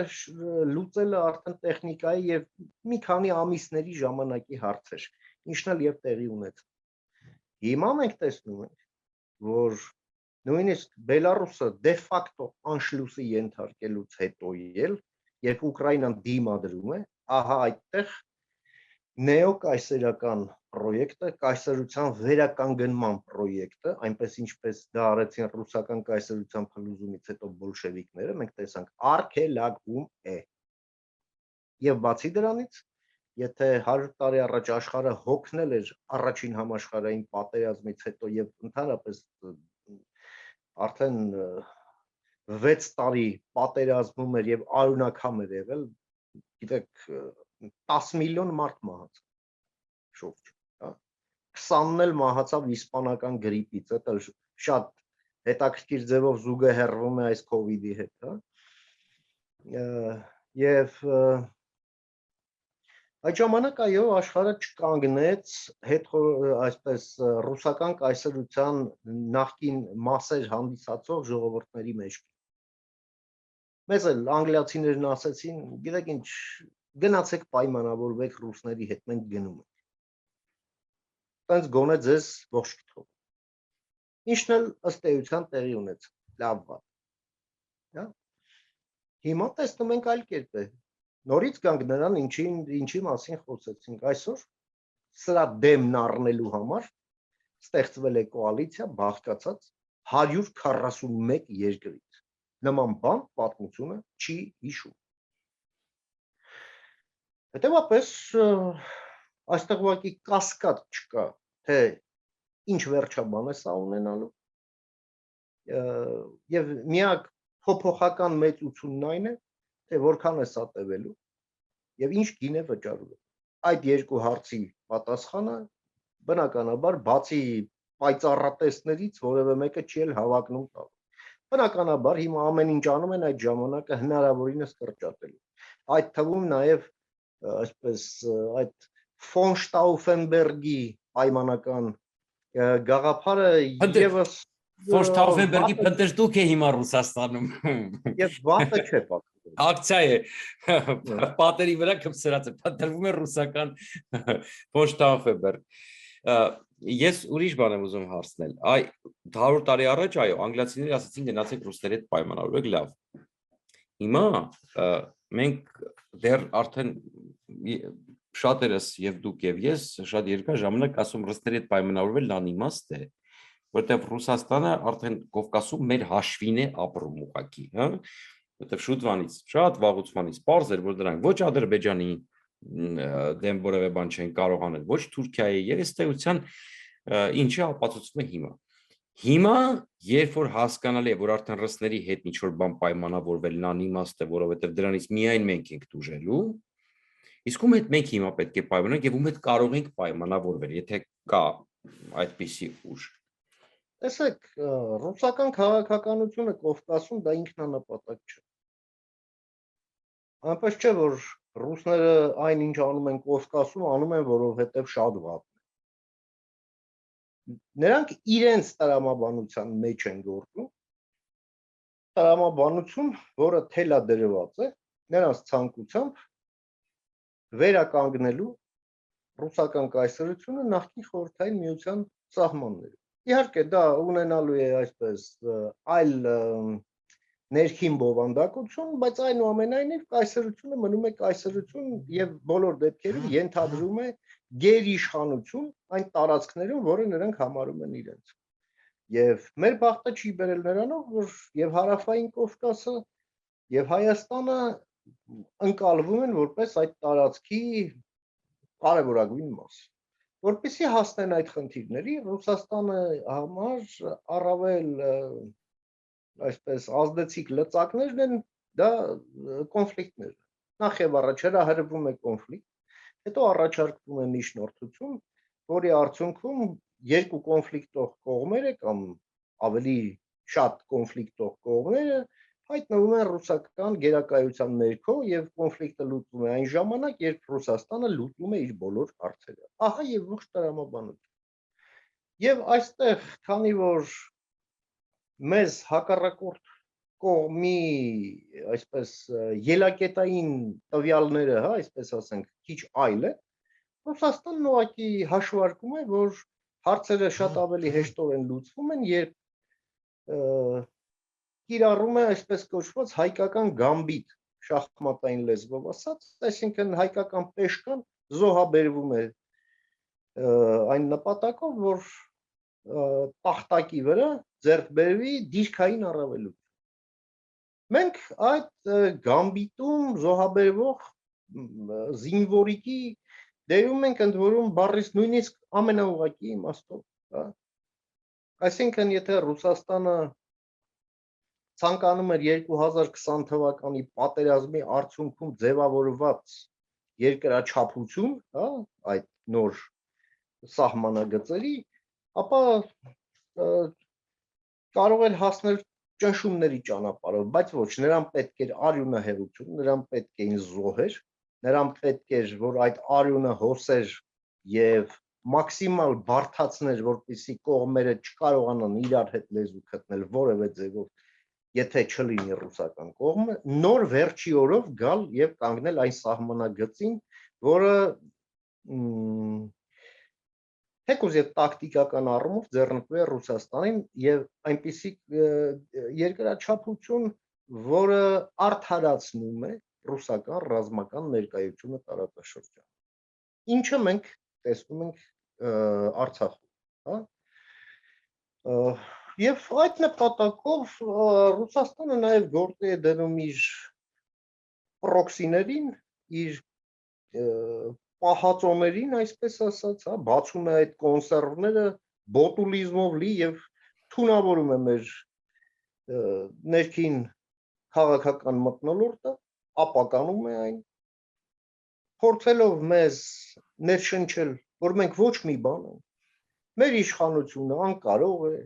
լուծելը արդեն տեխնիկայի եւ մի քանի ամիսների ժամանակի հարց էր, ինչն էլ եւ տեղի ունեցավ։ Հիմա մենք տեսնում ենք, որ նույնիսկ Բելարուսը դե ֆակտո անշլուսի ենթարկելուց հետո էլ, երբ Ուկրաինան դիմադրում է, ահա այդտեղ նեոկայսերական պրոյեկտը, կայսրության վերականգնման պրոյեկտը, այնպես ինչպես դա արեցին ռուսական կայսրության փլուզումից հետո բոլշևիկները, մենք տեսանք արգելակվում է։ Եվ բացի դրանից, եթե 100 տարի առաջ աշխարհը հոգնել էր առաջին համաշխարհային պատերազմից հետո եւ ընդհանրապես արդեն 6 տարի պատերազմում էր եւ արյունակամ էր եղել, գիտեք 10 միլիոն մարդ մահաց շուրջ, 20-ն էլ մահացավ իսպանական գրիպից, դա շատ հետաքրքիր ձևով զուգահեռվում է այս COVID-ի հետ, եւ այդ ժամանակ այո աշխարհը չկանգնեց այսպես ռուսական կայսրության նախկին մասեր հանդիսացող ժողովուրդների մեջ։ Մեզ էլ անգլիացիներն ասեցին, գիտեք ինչ, գնացեք պայմանավորվեք ռուսների հետ, մենք գնում ենք։ Տենց գոնե ձեզ ողջ կթող։ Ինչն էլ ըստ էության տեղի ունեցավ, լավ բան։ Հիմա տեսնում ենք այլ կերպ է։ Նորից գանք նրան ինչի մասին խոսեցինք այսօր, սրա դեմն առնելու համար ստեղծվել է կոալիցիա բաղկացած 141 երկրից։ Նման բան պատմությունը չի հիշում։ Հետևաբար այստեղ ուղղակի կասկած չկա, թե ինչ վերջաբան է սա ունենալու։ Եվ միակ փոփոխական մեծությունն այն է, թե որքան է սա տևելու եւ ինչ գին է վճարելու։ Այդ երկու հարցի պատասխանը բնականաբար բացի պայծառատեսներից որևէ մեկը չի էլ հավակնում տալ։ Բնականաբար հիմա ամեն ինչ անում են այդ ժամանակը հնարավորինս կրճատելու։ Այդ թվում նաեւ այսպես այդ ֆոն Շտաուֆենբերգի պայմանական գաղափարը եւս Ֆոն Շտաուֆենբերգի փնտրտուք է հիմա Ռուսաստանում։ Եվ վատը չէ պատկերում։ Ակցիա է պատերի վրա կպսրած է, փնտրվում է ռուսական Ֆոն Շտաուֆենբերգ։ Ես ուրիշ բան եմ ուզում հարցնել։ Այ 100 տարի առաջ այո, անգլիացիները ասացին գնացեք ռուսների հետ պայմանավորվեք, լավ։ Հիմա մենք դեռ արդեն շատերս եւ դուք եւ ես շատ երկար ժամանակ ասում ռուսների հետ պայմանավորվել անիմաստ է, որտեղ Ռուսաստանը արդեն Կովկասում մեր հաշվին է ապրում ուղղակի, հա, որտեղ շուտվանից, շատ վաղուց պարզ էր, որ դրանք ոչ Ադրբեջանի դեմ որևէ բան չեն կարող անել, ոչ Թուրքիայի, եւ ըստ էության ինչը ապացուցվում է հիմա։ Հիմա, երբ որ հասկանալի է, որ արդեն ռուսների հետ ինչ որ բան պայմանավորվելն անիմաստ է, որովհետև դրանից միայն մենք ենք դուժելու, իսկ ում հետ մենք հիմա պետք է պայմանավորենք եւ ում հետ կարող ենք պայմանավորվել, եթե կա այդպիսի ուժ։ Տեսեք, ռուսական քաղաքականությունը Կովկասում դա ինքնանպատակ չէ։ այնպես չէ, որ ռուսները այն ինչ անում են Կովկասում, անում են, որովհետև շատ վատ է։ Նրանք իրենց տրամաբանության մեջ են գործում, տրամաբանություն, որը թելադրված է նրանց ցանկությամբ վերականգնելու ռուսական կայսրությունը նախկին խորհրդային միության սահմաններում։ Իհարկե, դա ունենալու է այսպես այլ ներքին բովանդակություն, բայց այնուամենայնիվ կայսրությունը մնում է կայսրություն եւ բոլոր դեպքերում ենթադրում է գերիշխանություն այն տարածքներում, որը նրանք համարում են իրենց։ Եվ մեր բախտը չի բերել նրանով, որ եւ հարավային Կովկասը եւ Հայաստանը ընկալվում են որպես այդ տարածքի կարևորագույն մաս։ Որպեսզի հասնեն այդ խնդիրների, Ռուսաստանը համար առավել այսպես ազդեցիկ լծակներն են դա կոնֆլիկտները։ Նախ եւ առաջ հրահրվում է կոնֆլիկտ, հետո առաջարկվում է միջնորդություն, որի արդյունքում երկու կոնֆլիկտող կողմերը կամ ավելի շատ կոնֆլիկտող կողմերը հայտնվում են ռուսական գերակայության ներքո եւ կոնֆլիկտը լուծվում է այն ժամանակ, երբ Ռուսաստանը լուծում է իր բոլոր հարցերը։ Ահա եւ ողջ տրամաբանությունը։ Եվ այստեղ, քանի որ մեզ հակառակորդ կողմի այսպես ելակետային տվյալները, հա, այսպես ասենք, քիչ այլ է, Ռուսաստանն ուղղակի հաշվարկում է, որ հարցերը շատ ավելի հեշտորեն լուծվում են, երբ կիրառում է այսպես կոչված հայկական գամբիտ, շախմատային լեզվով ասած, այսինքն հայկական պեշկան զոհաբերվում է այն նպատակով, որ տախտակի վրա ձեռք բերվի դիրքային առավելություն։ Մենք այդ գամբիտում զոհաբերվող զինվորիկի դերում ենք ընդ որում բառից նույնիսկ ամենաուղղակի իմաստով, հա։ Այսինքն, եթե Ռուսաստանը ցանկանում էր 2020 թվականի պատերազմի արդյունքում ձևավորված երկրաչափություն, հա, այդ նոր սահմանագծերի, ապա կարող էր հասնել ճնշումների ճանապարհով, բայց ոչ, նրան պետք էր արյունահեղություն, նրան պետք էին զոհեր, նրան պետք էր, որ այդ արյունը հոսեր եւ մաքսիմալ բարդացներ, որպեսզի կողմերը չկարողանան իրար հետ լեզու գտնել որևէ ձևով, եթե չլինի ռուսական կողմը, նոր վերջի օրով գալ եւ կանգնել այն սահմանագծին, որը թեկուզ եւ տակտիկական առումով ձեռնտու է Ռուսաստանին եւ այնպիսի երկրաչափություն, որը արդարացնում է ռուսական ռազմական ներկայությունը տարածաշրջանում։ Ինչը մենք տեսնում ենք Արցախում, հա։ Եվ այդ նպատակով Ռուսաստանը նաև գործի է դնում իր պրոքսիներին, իր պահածոներին, այսպես ասած, հա, բացում է այդ կոնսերվները բոտուլիզմով լի եւ թունավորում է մեր ներքին քաղաքական մթնոլորտը, ապականում է այն, փորձելով մեզ ներշնչել, որ մենք ոչ մի բան ենք, մեր իշխանությունը անկարող է,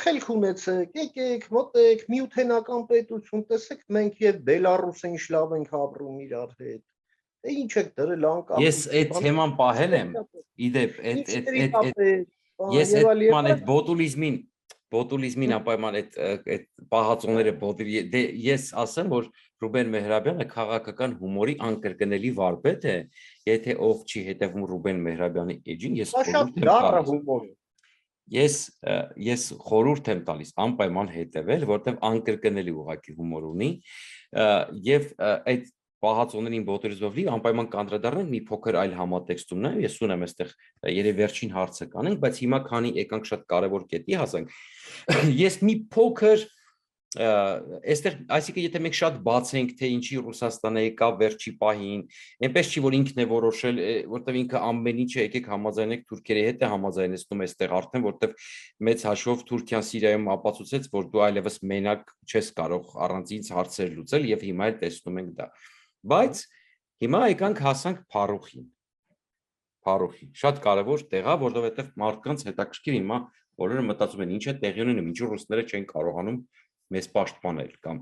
խելք ունեցեք, եկեք, մոտեք, միութենական պետություն, տեսեք, մենք եւ Բելարուսը ինչ լավ ենք ապրում իրար հետ։ Դե ինչ եք դրել անկապ։ Ես այդ թեման պահել եմ, իդեպ, ես այդ բոտուլիզմին ապայման այդ պահածոները ես ասեմ, որ Ռուբեն Մեհրաբյանը քաղաքական հումորի անկրկնելի վարպետ է, եթե ով չի հետևում Ռուբեն Մեհրաբյանի էջին, ես խորհուրդ եմ տալիս անպայման հետևել, որտեղ անկրկնելի ուղղակի հումոր ունի, եւ այդ պահածոներին բոտուլիզմով լի անպայման կանդրադառնանք մի փոքր այլ համատեքստում նաեւ, ես ունեմ այստեղ երեք վերջին հարցը կանենք, բայց հիմա քանի եկանք շատ կարևոր կետի հասանք, ես մի փոքր այստեղ, այսինքն եթե մենք շատ բացենք, թե ինչի Ռուսաստանը եկավ վերջի պահին, այնպես չի, որ ինքն է որոշել, որտեղ ինքը ամեն ինչը եկեք համաձայնեք թուրքերի հետ է համաձայնեցնում այստեղ արդեն, որտեղ մեծ հաշվով Թուրքիան Սիրիայում ապացուցեց, որ դու այլևս մենակ չես կարող առանց ինձ հարցեր լուծել եւ հիմա էլ տեսնում ենք դա։ Բայց հիմա եկանք հասանք Փարուխին։ Շատ կարևոր տեղ է, որովհետեւ մարդկանց հետաքրքիր հիմա բոլորը մտածում են ինչ է տեղի ունենում, ինչու ռուսները չեն կարողանում մեզ պաշտպանել կամ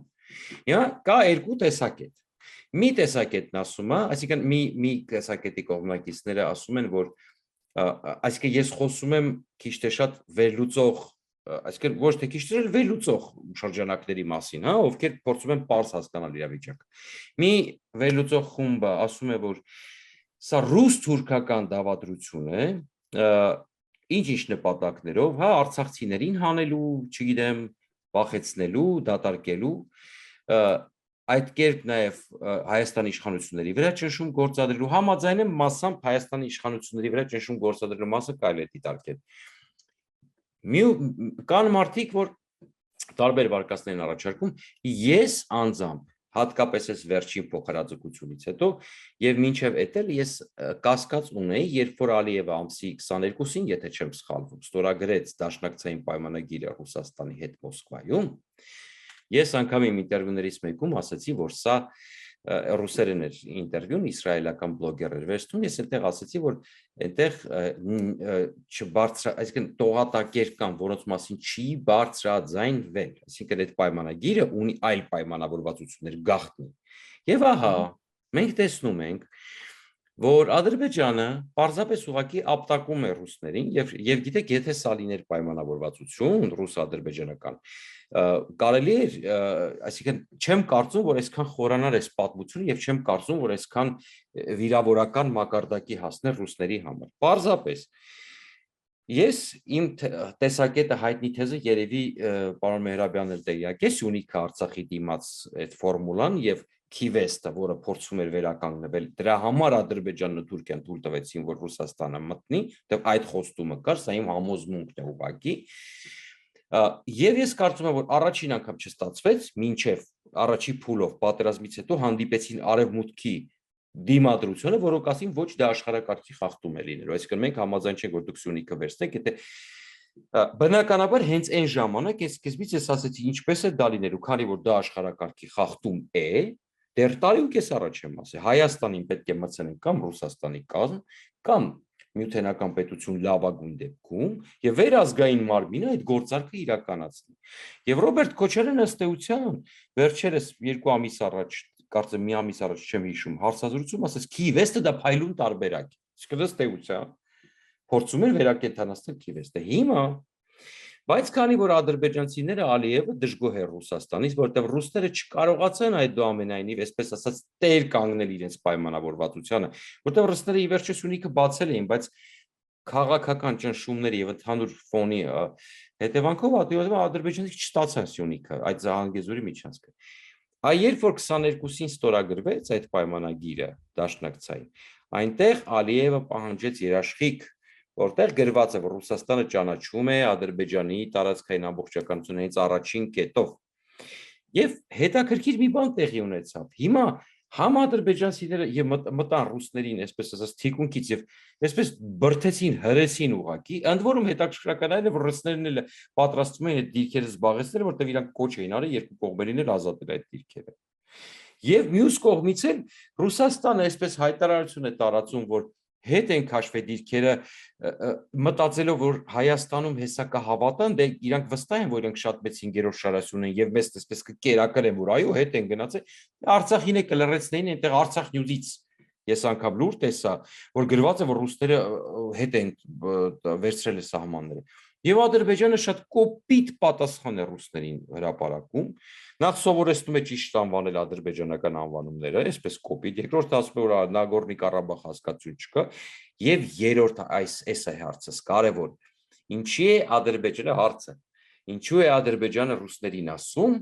Հիմա կա երկու տեսակետ։ Մի տեսակետն ասում է, այսինքն մի տեսակետի կողմնակիցները ասում են, որ այսինքն ես խոսում եմ քիչ թե շատ վերլուծող, այսինքն ոչ թե քիչ թե շատ վերլուծող շրջանակների մասին, հա, ովքեր փորձում են պարզ հասկանալ իրավիճակը։ Մի վերլուծող խումբը ասում է, որ սա ռուս-թուրքական դավադրություն է, ինչ-ինչ նպատակներով, հա, արցախցիներին հանելու, չգիտեմ, վախեցնելու, դատարկելու, այդ կերպ նաև Հայաստանի իշխանությունների վրա ճնշում գործադրելու, համաձայն եմ մասամբ Հայաստանի իշխանությունների վրա ճնշում գործադրելու մասը կարելի է դիտարկել։ Կան մարդիկ, որ տարբեր վարկածներ են առաջարկում, ես անձամբ հատկապես այս վերջին փոխհրաձգությունից հետո եւ մինչեւ էտել ես կասկած ունեի, երբ որ Ալիևը ամսի 22-ին, եթե չեմ սխալվում, ստորագրեց դաշնակցային պայմանագիրը Ռուսաստանի հետ Մոսկվայում, ես անգամ իմ ինտերվյուներից մեկում ասացի, որ սա ռուսերեն էր ինտերվյուն, իսրայելական բլոգեր էր վերցնում, ես այնտեղ ասացի, որ այնտեղ այսինքն տողատակեր կան, որոնց մասին չի բարձրաձայնվել, այսինքն այդ պայմանագիրը ունի այլ պայմանավորվածություններ, գաղտնի։ Եվ ահա, մենք տեսնում ենք, որ Ադրբեջանը պարզապես ուղղակի ապտակում է ռուսներին եւ գիտեք, եթե սա լիներ պայմանավորվածություն ռուս-ադրբեջանական, կարելի էր, այսինքն չեմ կարծում, որ այսքան խորանար այս պատմությունը եւ չեմ կարծում, որ այսքան վիրավորական մակարդակի հասներ ռուսների համար։ Պարզապես ես իմ տեսակետը հայտնի թեզը երևի պարոն Մեհրաբյանն էլ տեղյակ է, Սյունիքը Արցախի դիմաց այդ ֆորմուլան եւ Քիվեստը, որը փորձում էր վերականգնվել, դրա համար Ադրբեջանն ու Թուրքիան թույլ տվեցին, որ Ռուսաստանը մտնի, դեռ այդ խոստումը կար, սա իմ համոզմունքն է ուղղակի։ Եվ ես կարծում եմ, որ առաջին անգամ չստացվեց, մինչև առաջի փուլով պատերազմից հետո հանդիպեցին արևմուտքի դիմադրությունը, որոնք ասին ոչ դա աշխարհակարգի խախտում է լինելու։ Այսինքն մենք համաձայն չենք, որ դուք Սյունիքը վերցնեք, եթե բնականաբար հենց այն ժամանակ ես սկզբից ես ասացի ինչպես է դա լինելու, քանի որ դա աշխարհակարգի խախտում է, դեռ տարի ու կես առաջ եմ ասել, Հայաստանին պետք է մտցնենք կամ Ռուսաստանի կազմ, կամ Միութենական պետություն լավագույն դեպքում եւ վերազգային մարմինը այդ գործարքը իրականացնի։ Եվ Ռոբերտ Քոչարյանը ըստ էության վերջերս 2 ամիս առաջ, կարծեմ մի ամիս առաջ չեմ հիշում, հարցազրույցում ասաց Քիվեստը դա փայլուն տարբերակ է։ Իսկ ըստ էության փորձում էր վերակենդանացնել Քիվեստը։ Հիմա բայց քանի որ ադրբեջանցիները Ալիևը դժգոհ է Ռուսաստանից, որտեղ ռուսները չկարողացան այդուամենայնիվ, այսպես ասած, տեր կանգնել իրենց պայմանավորվածությանը, որտեղ ռուսները ի վերջո Սյունիքը բացել էին, բայց քաղաքական ճնշումների եւ ընդհանուր ֆոնի հետևանքով ադրբեջանցիները չստացան Սյունիքը, այդ Զահանգեզուրի միջանցքը։ Երբ որ 22-ին ստորագրվեց այդ պայմանագիրը դաշնակցային, այնտեղ Ալիևը պահանջեց երաշխիք, որտեղ գրված է, որ Ռուսաստանը ճանաչում է Ադրբեջանի տարածքային ամբողջականությունը հենց առաջին կետով։ Եվ հետաքրքիր մի բան տեղի ունեցավ։ Հիմա համ ադրբեջանցիները եւ մտան ռուսներին, այսպես ասած, թիկունքից եւ այսպես բրթեցին, հրեցին ուղակի, ընդ որում հետաքրքրական այն է, որ ռուսներն էլ պատրաստվում են այդ դիրքերը զբաղեցնել, որտեղ իրանք կոչ էին արել երկու կողմերին էլ ազատել այդ դիրքերը։ Եվ մյուս կողմից էլ Ռուսաստանը այսպես հայտարարություն է տարածում, որ հետ են քաշվել դիրքերը, մտածելով, որ Հայաստանում հեսա կհավատան, դե իրանք վստահ են, որ իրանք շատ մեծ 5-րդ շարասյուն են եւ մեզ այսպես կկերակրեն, որ այո, հետ են գնացել, Արցախին է կլռեցնեին, այնտեղ Արցախ նյուզից ես անգամ լուր տեսա, որ գրված է, որ ռուսները հետ են վերցրել սահմանները։ Եվ Ադրբեջանը շատ կոպիտ պատասխան է ռուսներին հրապարակում, նախ սովորեցնում է ճիշտ անվանել ադրբեջանական անվանումները, այսպես կոպիտ, երկրորդ ասում է, որ Նագորնի Ղարաբաղ հասկացություն չկա, եւ երրորդ այս է հարցը, կարևոր, ինչի է Ադրբեջանը հարցը, ինչու է Ադրբեջանը ռուսներին ասում,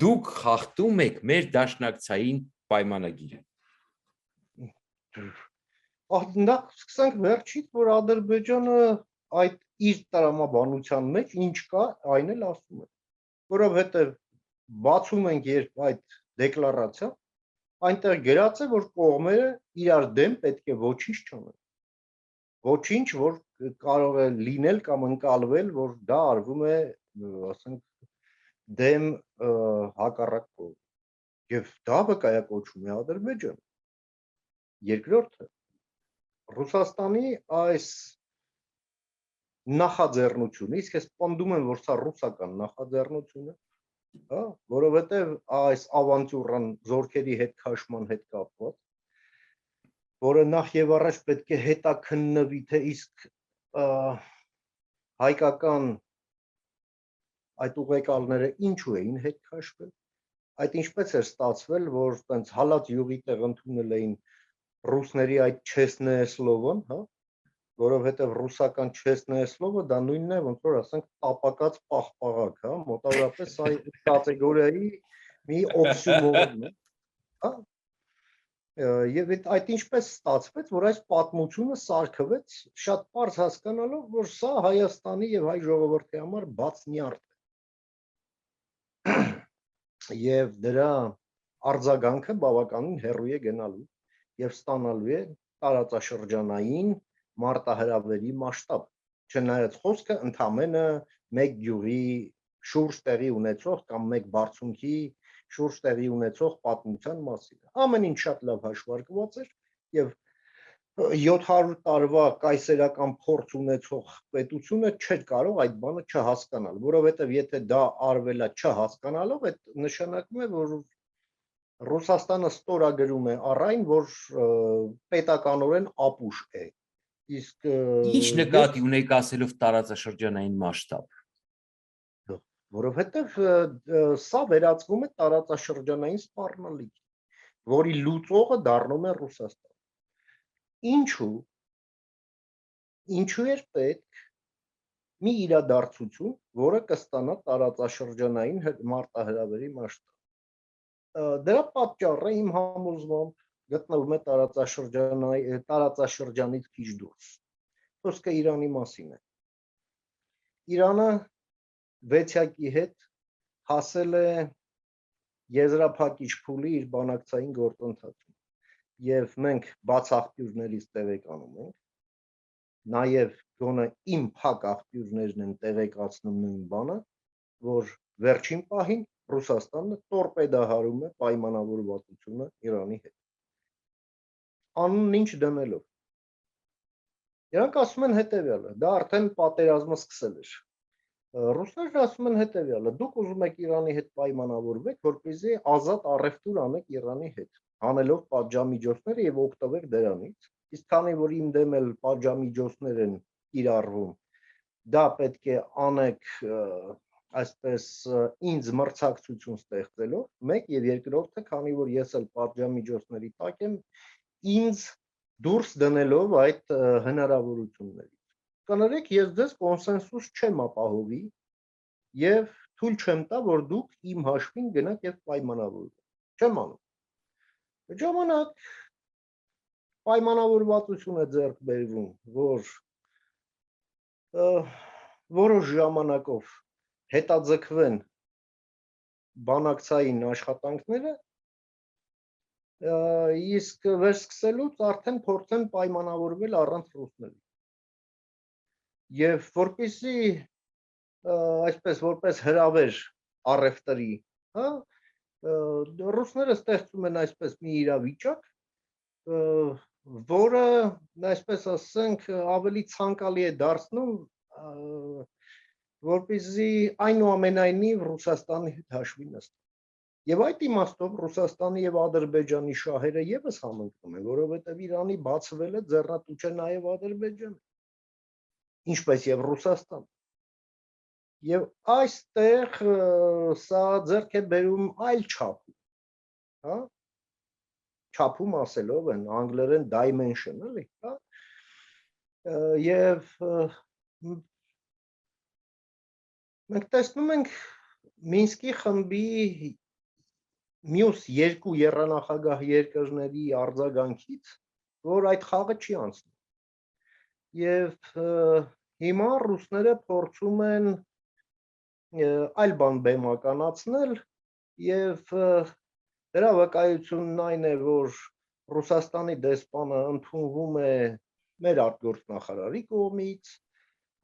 դուք խախտում եք մեր դաշնակցային պայմանագիրը։ Նախ սկսենք վերջից, որ Ադրբեջանը այդ իր տրամաբանության մեջ ինչ կա, այն էլ ասում է, որովհետև բացում ենք երբ այդ դեկլարացիա, այնտեղ գրած է, որ կողմերը իրար դեմ պետք է ոչինչ չանեն։ Ոչինչ, որ կարող է լինել կամ ընկալվել, որ դա արվում է, ասենք, դեմ հակառակ կողմ։ Եվ դա վկայակոչում է Ադրբեջանը։ Երկրորդը Ռուսաստանի այս նախաձեռնությունը, իսկ ես պնդում եմ, որ սա ռուսական նախաձեռնություն է, հա, որովհետև այս ավանտյուրան զորքերի հետ քաշման հետ կապված, որը նախ եւ առաջ պետք է հետաքննվի, թե իսկ հայկական այդ ուղեկալները ինչու էին հետ քաշվել, այդ ինչպես էր ստացվել, որ տենց հալած յուղի տեղ ընդունել էին ռուսների այդ չեսնե սլովն, հա, որովհետև ռուսական չեսնե սլովը դա նույնն է, ոնց որ ասենք տապակած պաղպաղակ, հա, մոտավորապես սա կատեգորիայի մի օքսիմորոն է, հա, եւ այդ ինչպես ստացվեց, որ այս պատմությունը սարքվեց շատ པարզ հասկանալով, որ սա Հայաստանի եւ հայ ժողովրդի համար բաց նյարդ է եւ դրա արձագանքը բավականին հեռու է գնալու եւ ստանալու է տարածաշրջանային մարտահրավերի մասշտաբ, չնայած խոսքը ընդամենը մեկ գյուղի շուրջ տեղի ունեցող կամ մեկ բարձունքի շուրջ տեղի ունեցող պատմության մասին։ Ամեն ինչ շատ լավ հաշվարկված էր եւ 700 տարվա կայսերական փորձ ունեցող պետությունը չէր կարող այդ բանը չհասկանալ, որովհետեւ եթե դա արվել է չհասկանալով, այդ նշանակում է, որ Ռուսաստանը ստորագրում է առայն, որ պետականորեն ապուշ է։ Իսկ Ինչ նկատի ունեք ասելով տարածաշրջանային մասշտաբ։ Որովհետև սա վերածվում է տարածաշրջանային սպառնալիքի, որի լուծողը դառնում է Ռուսաստանը։ Ինչու էր պետք մի իրադարձություն, որը կստանա տարածաշրջանային մարտահրավերի մասշտաբ։ Դրա պատճառը իմ համոզմամբ գտնվում է տարածաշրջանից քիչ դուրս։ Խոսքը Իրանի մասին է։ Իրանը վեցյակի հետ հասել է եզրափակիչ փուլի իր բանակցային գործընթացում եւ մենք բաց աղբյուրներից տեղեկանում ենք, նաեւ գոնե իմ փակ աղբյուրներն են տեղեկացնում նույն բանը, որ վերջին պահին Ռուսաստանը տորպեդահարում է պայմանավորվածությունը Իրանի հետ։ Անունն ինչ դնելով։ Իրանք ասում են հետեւյալը, դա արդեն պատերազմը սկսել էր։ Ռուսները ասում են հետեւյալը, դուք ուզում եք Իրանի հետ պայմանավորվեք, որպեսզի ազատ առևտուր անեք Իրանի հետ, հանելով պատժամիջոցներ եւ օգտվեք դրանից։ Իսկ քանի որ իմ դեմ էլ պատժամիջոցներ են կիրառվում, դա պետք է անեք այսպես ինձ մրցակցություն ստեղծելով, մեկ եւ երկրորդը, քանի որ ես էլ պատժամիջոցների տակ եմ, ինձ դուրս դնելով այդ հնարավորություններից։ Կներեք, ես ձեզ կոնսենսուս չեմ ապահովի եւ թույլ չեմ տա, որ դուք իմ հաշվին գնաք եւ պայմանավորվեք։ Չեմ անում։ Այդ ժամանակ պայմանավորվածություն է ձեռք բերվում, որ որոշ ժամանակով հետաձգվեն բանակցային աշխատանքները, իսկ վերսկսելուց արդեն փորձեն պայմանավորվել առանց ռուսների։ Եվ որպեսզի այսպես որպես հրավեր առևտրի, հա, ռուսները ստեղծում են այսպես մի իրավիճակ, որը այսպես ասենք ավելի ցանկալի է դարձնում, որպեսզի այնուամենայնիվ Ռուսաստանի հետ հաշվի նստեն։ Եվ այդ իմաստով Ռուսաստանի եւ Ադրբեջանի շահերը եւս համընկնում են, որովհետեւ Իրանի բացվելը ձեռնտու չէ նաեւ Ադրբեջանը, ինչպես եւ Ռուսաստան։ Եվ այստեղ սա ձեռք է բերում այլ չափում, հա, չափում ասելով են անգլերեն dimension, էլի, հա, եւ մենք տեսնում ենք Մինսկի խմբի մյուս երկու եռանախագահ երկրների արձագանքից, որ այդ խաղը չի անցնում։ Եվ հիմա ռուսները փորձում են այլ բան բեմականացնել եւ դրա վկայությունն այն է, որ Ռուսաստանի դեսպանը ընդունվում է մեր արտգործնախարարի կողմից,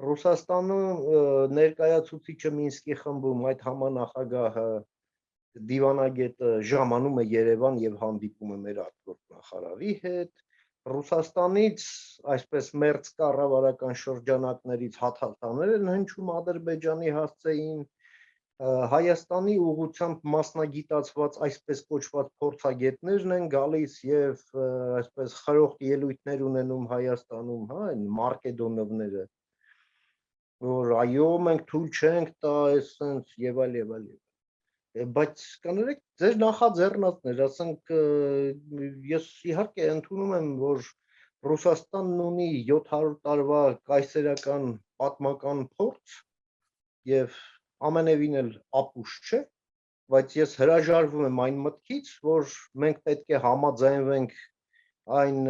Ռուսաստանում ներկայացուցիչը Մինսկի խմբում այդ համանախագահը դիվանագետը ժամանում է Երևան եւ հանդիպում է մեր արտգործնախարարի հետ, Ռուսաստանից այսպես մերձ կառավարական շրջանակներից հաթաթաներ են հնչում Ադրբեջանի հասցեին Հայաստանի ուղղությամբ մասնագիտացված այսպես կոչված փորձագետներն են գալիս եւ այսպես խրոխտ ելույթներ ունենում Հայաստանում, հա, այն Մարկեդոնովները, որ այո, մենք թույլ չենք տա, այսպես եւ այլ եւ այլ։ Բայց կներեք, ձեր նախաձեռնածներ, ասենք ես իհարկե ընդունում եմ, որ Ռուսաստանն ունի 700 տարվա կայսերական պատմական փորձ եւ ամենևին էլ ապուշ չէ, բայց ես հրաժարվում եմ այն մտքից, որ մենք պետք է համաձայնվենք այն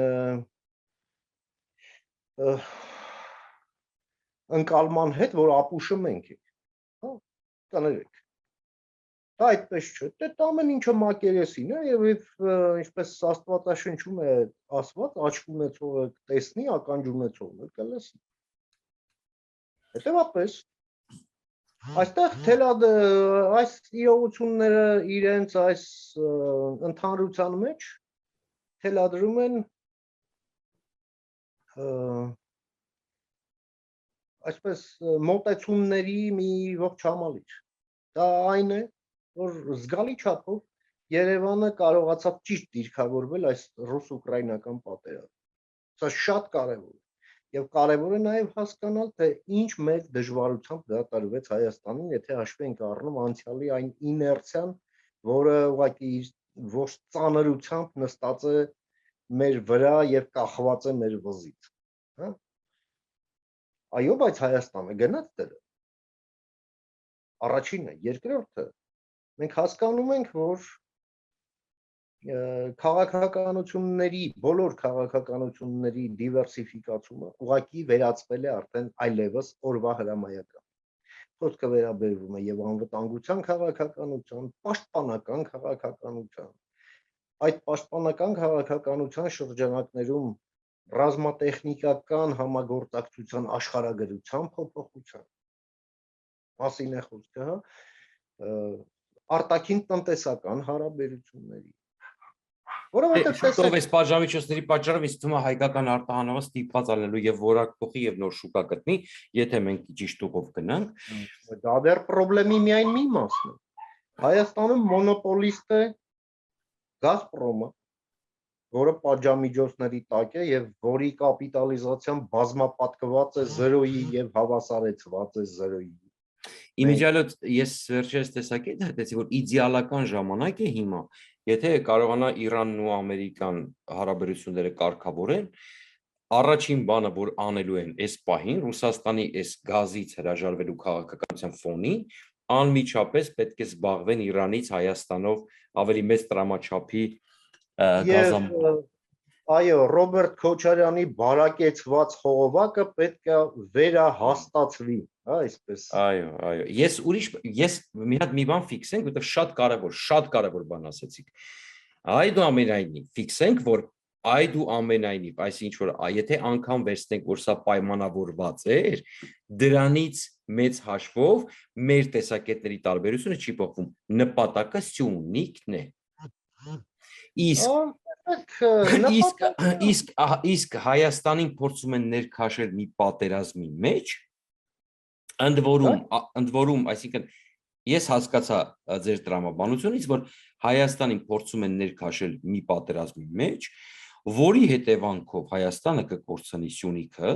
ընկալման հետ, որ ապուշը մենք ենք, հա, կներեք։ Դա այդպես չէ, դա ամեն ինչը մակերեսին է եւ ինչպես Աստվածաշնչում է ասված, աչք ունեցողը տեսնի, ականջ ունեցողը կլսի։ Հետևաբար այստեղ այս իրողությունները իրենց այս ընդհանրության մեջ թելադրում են այսպես մոտեցումների մի ողջ համալիր։ Դա այն է, որ զգալի չափով Երևանը կարողացավ ճիշտ դիրքավորվել այս ռուս-ուկրաինական պատերազմում։ Սա շատ կարևոր է։ Եվ կարևոր է նաև հասկանալ, թե ինչ մեծ դժվարությամբ դատարվեց Հայաստանին, եթե հաշվի ենք առնում անցյալի այն իներցիան, որը ուղղակի ոչ ծանրությամբ նստած է մեր վրա եւ կախված է մեր վզից, հա։ Այո, բայց Հայաստանը գնաց դերը։ Առաջինը, երկրորդը, մենք հասկանում ենք, որ քաղաքականությունների, բոլոր քաղաքականությունների դիվերսիֆիկացումը ուղղակի վերածվել է արդեն այլևս օրվա հրամայական։ Խոսքը վերաբերվում է եւ անվտանգության քաղաքականության, պաշտպանական քաղաքականության։ Այդ պաշտպանական քաղաքականության շրջանակներում ռազմատեխնիկական համագործակցության աշխարհագրության փոփոխության մասին է խոսքը, հա, արտաքին տնտեսական հարաբերությունների։ Որովհետև տեսեք, այս պատժամիջոցների պատճառով ինձ թվում է հայկական արտահանումը ստիպված ալելու եւ որակ փոխի եւ նոր շուկա գտնի, եթե մենք ճիշտ ուղով գնանք։ Դա դեռ խնդրի միայն մի մասն է։ Հայաստանում մոնոպոլիստ է Գազպրոմը, որը պատժամիջոցների տակ է եւ որի կապիտալիզացիան բազմապատկված է 0-ի եւ հավասարեցված է 0-ի։ Իմիջիալոց ես վերջերս տեսակետ հետեցի, որ իդեալական ժամանակ է հիմա, եթե կարողանա Իրանն ու Ամերիկան հարաբերությունները կարգավորեն, առաջին բանը, որ անելու են այս պահին, Ռուսաստանի այս գազից հրաժարվելու քաղաքականության ֆոնին, անմիջապես պետք է զբաղվեն Իրանից Հայաստանով ավելի մեծ տրամաչափի գազամ։ Այո, Ռոբերտ Քոչարյանի բարակեցված խողովակը պետք է վերահաստատվի, հա, այսպես։ Այո, ես մի հատ մի բան ֆիքսենք, որտեղ շատ կարևոր բան ասեցիք։ Այդուամենայնիվ ֆիքսենք, որ այդուամենայնիվ, այսինչ որ եթե անգամ վերցնենք, որ սա պայմանավորված էր, դրանից մեծ հաշվով մեր տեսակետների տարբերությունը չի փոխվում, նպատակը սյունիկն է։ Իսկ Հայաստանին փորձում են ներքաշել մի պատերազմի մեջ, ընդ որում, այսինքն ես հասկացա ձեր տրամաբանությունից, որ Հայաստանին փորձում են ներքաշել մի պատերազմի մեջ, որի հետևանքով Հայաստանը կկորցնի Սյունիքը,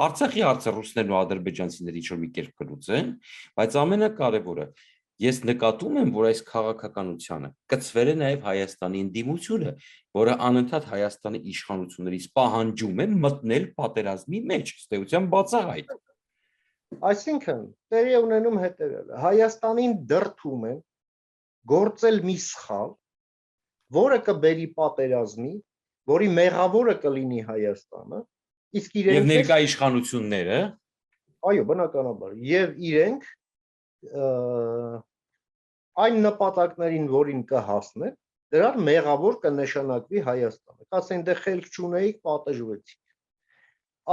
Արցախի հարցը ռուսներն ու ադրբեջանցիները ինչ-որ մի կերպ կլուծեն, բայց ամենակարևորը ես նկատում եմ, որ այս քաղաքականությանը կցվել է նաև Հայաստանի ընդդիմությունը, որը անընդհատ Հայաստանի իշխանություններից պահանջում է մտնել պատերազմի մեջ, ըստ էության բացահայտ։ Այսինքն, տեղի ունենում հետևյալը, Հայաստանին դրդում են գործել մի սխալ, որը կբերի պատերազմի, որի մեղավորը կլինի Հայաստանը, իսկ իրենք եւ ներկա իշխանությունները, այո, բնականաբար, եւ իրենք այն նպատակներին, որին կհասնեն, դրան մեղավոր կնշանակվի Հայաստանը։ Ասեն դե խելք չունեիք, պատժվեցիք։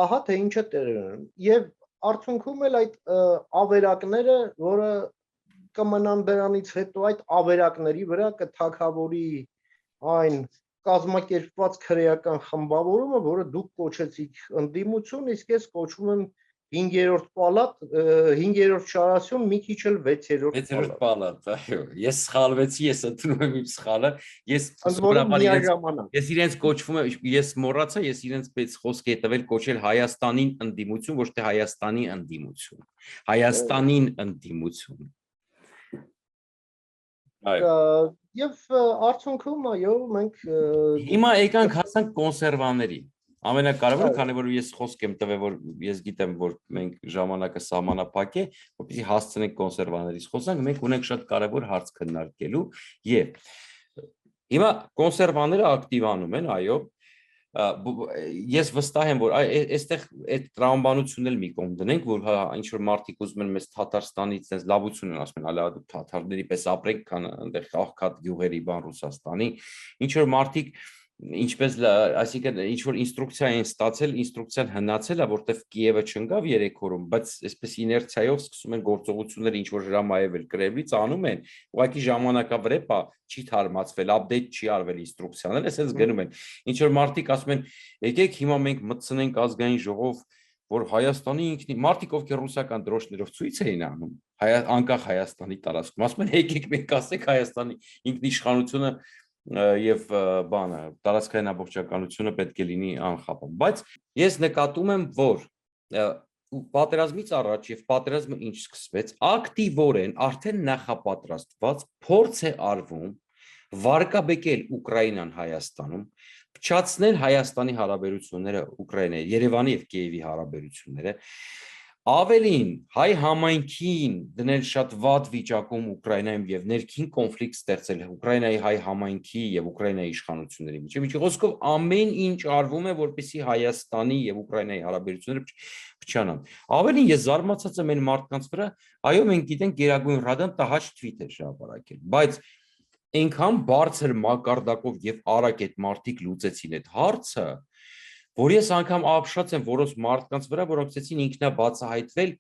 Ահա թե ինչը տեղի ունենում։ Եվ արդյունքում էլ այդ ավերակները, որը կմնան դրանից հետո այդ ավերակների վրա կթագավորի այն կազմակերպված քրեական խմբավորումը, որը դուք կոչեցիք ընդդիմություն, իսկ ես կոչում եմ 5-րդ պալատ, 5-րդ շարասյուն, մի քիչ էլ 6-րդ 6-րդ պալատ։ պալատ, այո, ես սխալվեցի, ես ընդունում եմ իմ սխալը, Ընդ որում միաժամանակ։ ես իրենց կոչվում եմ, ես մոռացա, ես իրենց պես խոսք է տվել կոչել Հայաստանին ընդդիմություն, ոչ թե Հայաստանի ընդդիմություն։ Հայաստանին ընդդիմություն։ Այո։ Եվ արդյունքում այո, մենք Հիմա եկանք հասանք կոնսերվաների։ Ամենակարևորը, քանի որ ես խոսք եմ տվել, որ ես գիտեմ, որ մենք ժամանակը սահմանափակ է, որպեսզի հասցնենք կոնսերվաներից խոսանք, մենք ունենք շատ կարևոր հարց քննարկելու եւ հիմա կոնսերվաները ակտիվանում են, այո, ես վստահ եմ, որ այստեղ այդ տրամաբանությունն էլ մի կողմ դնենք, որ ինչ որ մարդիկ ուզում են մեզ Թաթարստանից այնպես լավություն են ասում են, ալա դու թաթարների պես ապրեք, քան այնտեղ աղքատ գյուղերի բան Ռուսաստանի, ինչ որ մարդիկ ինչպես այսինքն ինչ որ ինստրուկցիա են ստացել, ինստրուկցիան հնացել է, որտեվ Կիևը չընկավ 3 օրում, բայց այսպես իներցիայով սկսում են գործողությունները ինչ որ հրամայել Կրեմլից անում են, ուղղակի ժամանակավրեպ է, չի թարմացվել, ապդեյթ չի արվել ինստրուկցիաները, այսպես գնում են։ Ինչ որ մարդիկ ասում են, եկեք հիմա մենք մտցնենք ազգային ժողով, որ Հայաստանի ինքնին մարդիկ ովքեր ռուսական դրոշներով ցույց էին անում, անկախ Հայաստանի տարածքում, ասում են եկեք մենք ասենք Հայաստանի ինքնիշխանությունը եւ բանը տարածքային ամբողջականությունը պետք է լինի անխափան, բայց ես նկատում եմ, որ պատերազմից առաջ եւ պատերազմը ինչ սկսվեց, ակտիվորեն արդեն նախապատրաստված փորձ է արվում վարկաբեկել Ուկրաինան Հայաստանում, փչացնել Հայաստանի հարաբերությունները Ուկրաինայի, Երևանի եւ Կիևի հարաբերությունները, ավելին հայ համայնքին դնել շատ վատ վիճակում Ուկրաինայում եւ ներքին կոնֆլիկտ ստեղծել Ուկրաինայի հայ համայնքի եւ Ուկրաինայի իշխանությունների միջեւ, ինչի խոսքով ամեն ինչ արվում է, որպեսզի Հայաստանի եւ Ուկրաինայի հարաբերությունները փչանան։ Ավելին ես զարմացած եմ այն մարդկանց վրա, այո, մենք գիտենք Գերագույն Ռադան տհաճ թվիթ է հրապարակել, բայց այնքան բարձր մակարդակով եւ արագ այդ մարդիկ լուծեցին այդ հարցը, որ ես անգամ ապշած եմ որոշ մարդկանց վրա, որոնք ցեցին ինքնաբացահայտվել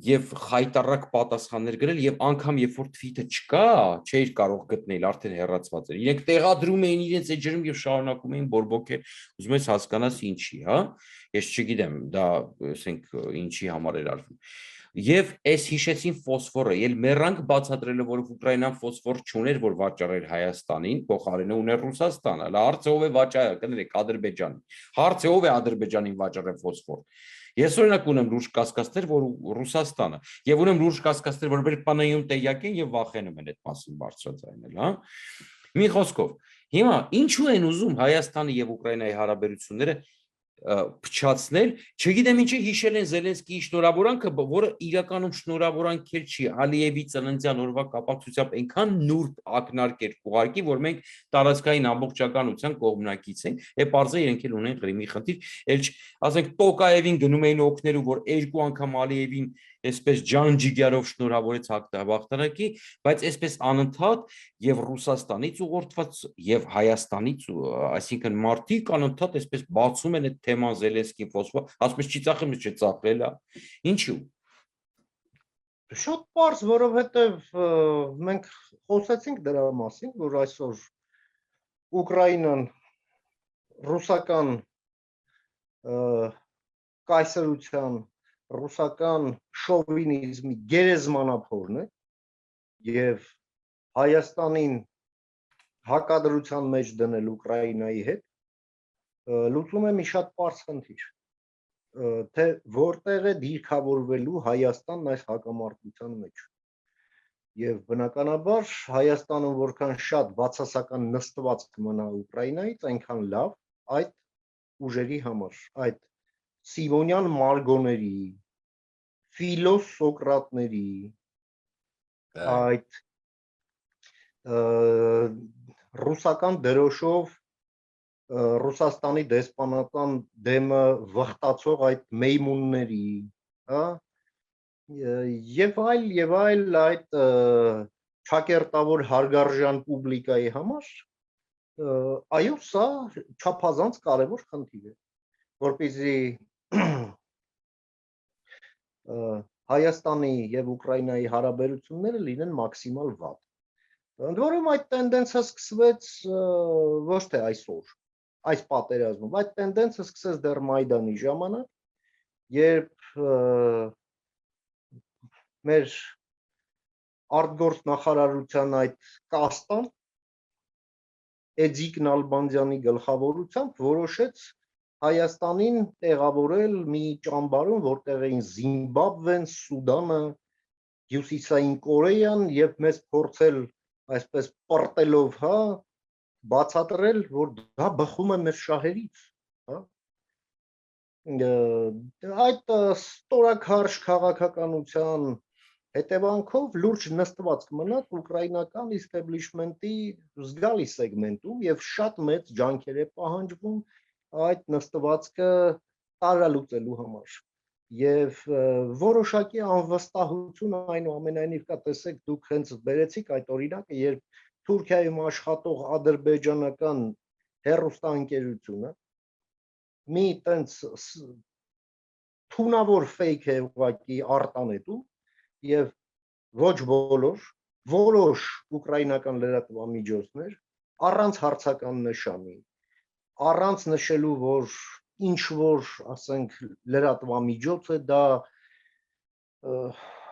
եւ խայտարակ պատասխաններ գրել եւ անգամ երբ որ թվիթը չկա, չէր կարող գտնել, արդեն հեռացված էր։ Իրենք տեղադրում էին իրենց այդ ջրում եւ շարունակում էին բորբոքել, ուզում ես հասկանաս ինչի, հա։ Ես չգիտեմ, դա ասենք ինչի համար էր արվում։ Եվ այս հիշեցին ֆոսֆորը, ել մեռանք բացատրելով, որ Ուկրաինան ֆոսֆոր չուներ, որ վաճառեր Հայաստանին, փոխարենը ուներ Ռուսաստանը։ Հələ հարցը ով է վաճառել, կներեք Ադրբեջանին։ Հարցը ով է Ադրբեջանին վաճառել ֆոսֆոր։ Ես օրինակ ունեմ լուրջ կասկածներ, որ Ռուսաստանը, եւ ունեմ լուրջ կասկածներ, որ բերպանայում տեղյակ են եւ վախենում են այդ մասին բարձրաձայնել, հա։ Մի խոսքով, հիմա ինչու են ուզում Հայաստանի եւ Ուկրաինայի հարաբերությունները փչացնել, չգիտեմ ինչի հիշել են Զելենսկիի շնորհավորանքը, որը իրականում շնորհավորանք էլ չի, Ալիևի ծննդյան օրվա կապակցությամբ այնքան նուրբ ակնարկ էր ուղարկի, որ մենք տարածքային ամբողջականության կողմնակից ենք, եւ բարձր իրենք էլ ունեն Ղրիմի խնդիր, ել ասենք Տոկաևին գնում էին օգնելու, որ 2 անգամ Ալիևին այսպես ջանջիգյարով շնորհավորեց հաղթանակի, բայց այսպես անընդհատ եւ Ռուսաստանից ուղղորդված եւ Հայաստանից, այսինքն մարդիկ անընդհատ այսպես բացում են այդ թեման Զելենսկին ֆոսֆոր, ասում ես չի ծախել, չէ ծախել է։ Ինչու։ Շատ պարզ, որովհետեւ մենք խոսեցինք դրա մասին, որ այսօր Ուկրաինան ռուսական կայսրության ռուսական շովինիզմի գերեզմանափորն է եւ Հայաստանին հակադրության մեջ դնել Ուկրաինայի հետ լուծում է մի շատ պարզ խնդիր, թե որտեղ է դիրքավորվելու Հայաստանն այս հակամարտության մեջ։ Եվ բնականաբար Հայաստանը որքան շատ բացասական նստված կմնա Ուկրաինայից, այնքան լավ այդ ուժերի համար, այդ Սիվոնյան մարգոների, ֆիլոսոկրատների, այդ ռուսական դրոշով Ռուսաստանի դեսպանատան դեմը վխտացող այդ մեյմունների, հա, եւ այլ այդ չակերտավոր հարգարժան պուբլիկայի համար, այո, սա չափազանց կարևոր խնդիր է, որպեսզի Հայաստանի եւ Ուկրաինայի հարաբերությունները լինեն մաքսիմալ վատ։ Ընդ որում այդ տենդենսը սկսվեց ոչ թե այսօր, այս պատերազմում, այդ տենդենսը սկսեց դեռ Մայդանի ժամանակ, երբ մեր արտգործ նախարարության այդ կաստան Էձիկ Նալբանդյանի գլխավորությամբ որոշեց Հայաստանին տեղավորել մի ճամբարում, որտեղ էին Զիմբաբվեն, Սուդանը, Հյուսիսային Կորեան եւ մեզ փորձել այսպես պարտելով, հա, բացատրել, որ դա բխում է մեր շահերից, հա։ Այդ ստորաքարշ քաղաքականության հետևանքով լուրջ նստվածք մնաց ուկրաինական իստեբլիշմենտի զգալի սեգմենտում եւ շատ մեծ ջանքեր է պահանջվում այդ նստվածքը տարալուծելու համար եւ որոշակի անվստահություն այնուամենայնիվ կա, տեսեք, դուք հենց բերեցիք այդ օրինակը, երբ Թուրքիայում աշխատող ադրբեջանական հեռուստաընկերությունը մի տենց թունավոր ֆեյք է ուղղակի արտանետում եւ ոչ բոլոր, որոշ ուկրաինական լրատվամիջոցներ առանց հարցական նշանի, առանց նշելու, որ ինչ որ, ասենք, լրատվամիջոց է դա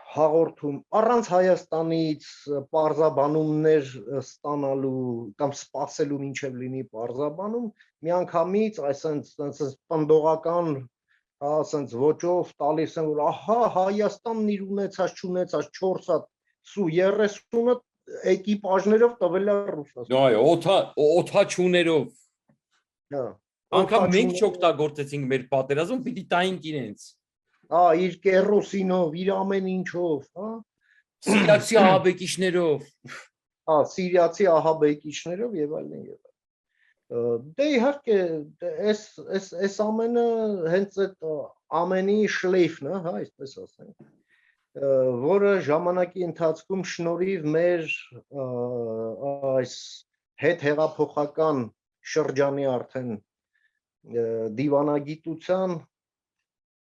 հաղորդում, առանց Հայաստանից պարզաբանումներ ստանալու կամ սպասելու մինչև լինի պարզաբանում, միանգամից այսպես պնդողական, ասենց ոճով տալիս են, որ ահա Հայաստանն իր ունեցած չունեցած 4 հատ Su-30-ը էկիպաժներով տվել է Ռուսաստան։ Այո, օթաչուներով։ Հա։ Անկամ մենք չօգտագործեցինք մեր պատերազմում, պիտի տայինք իրենց։ Իր կերոսինով, իր ամեն ինչով, հա։ Սիրիացի ահաբեկիչներով։ Սիրիացի ահաբեկիչներով եւ այլն եւ այլն։ Դե իհարկե, այս ամենը հենց այդ ամենի շլեյֆն է, հա, այսպես ասենք, որը ժամանակի ընթացքում շնորհիվ մեր այս հետհեղափոխական շրջանի արդեն դիվանագիտության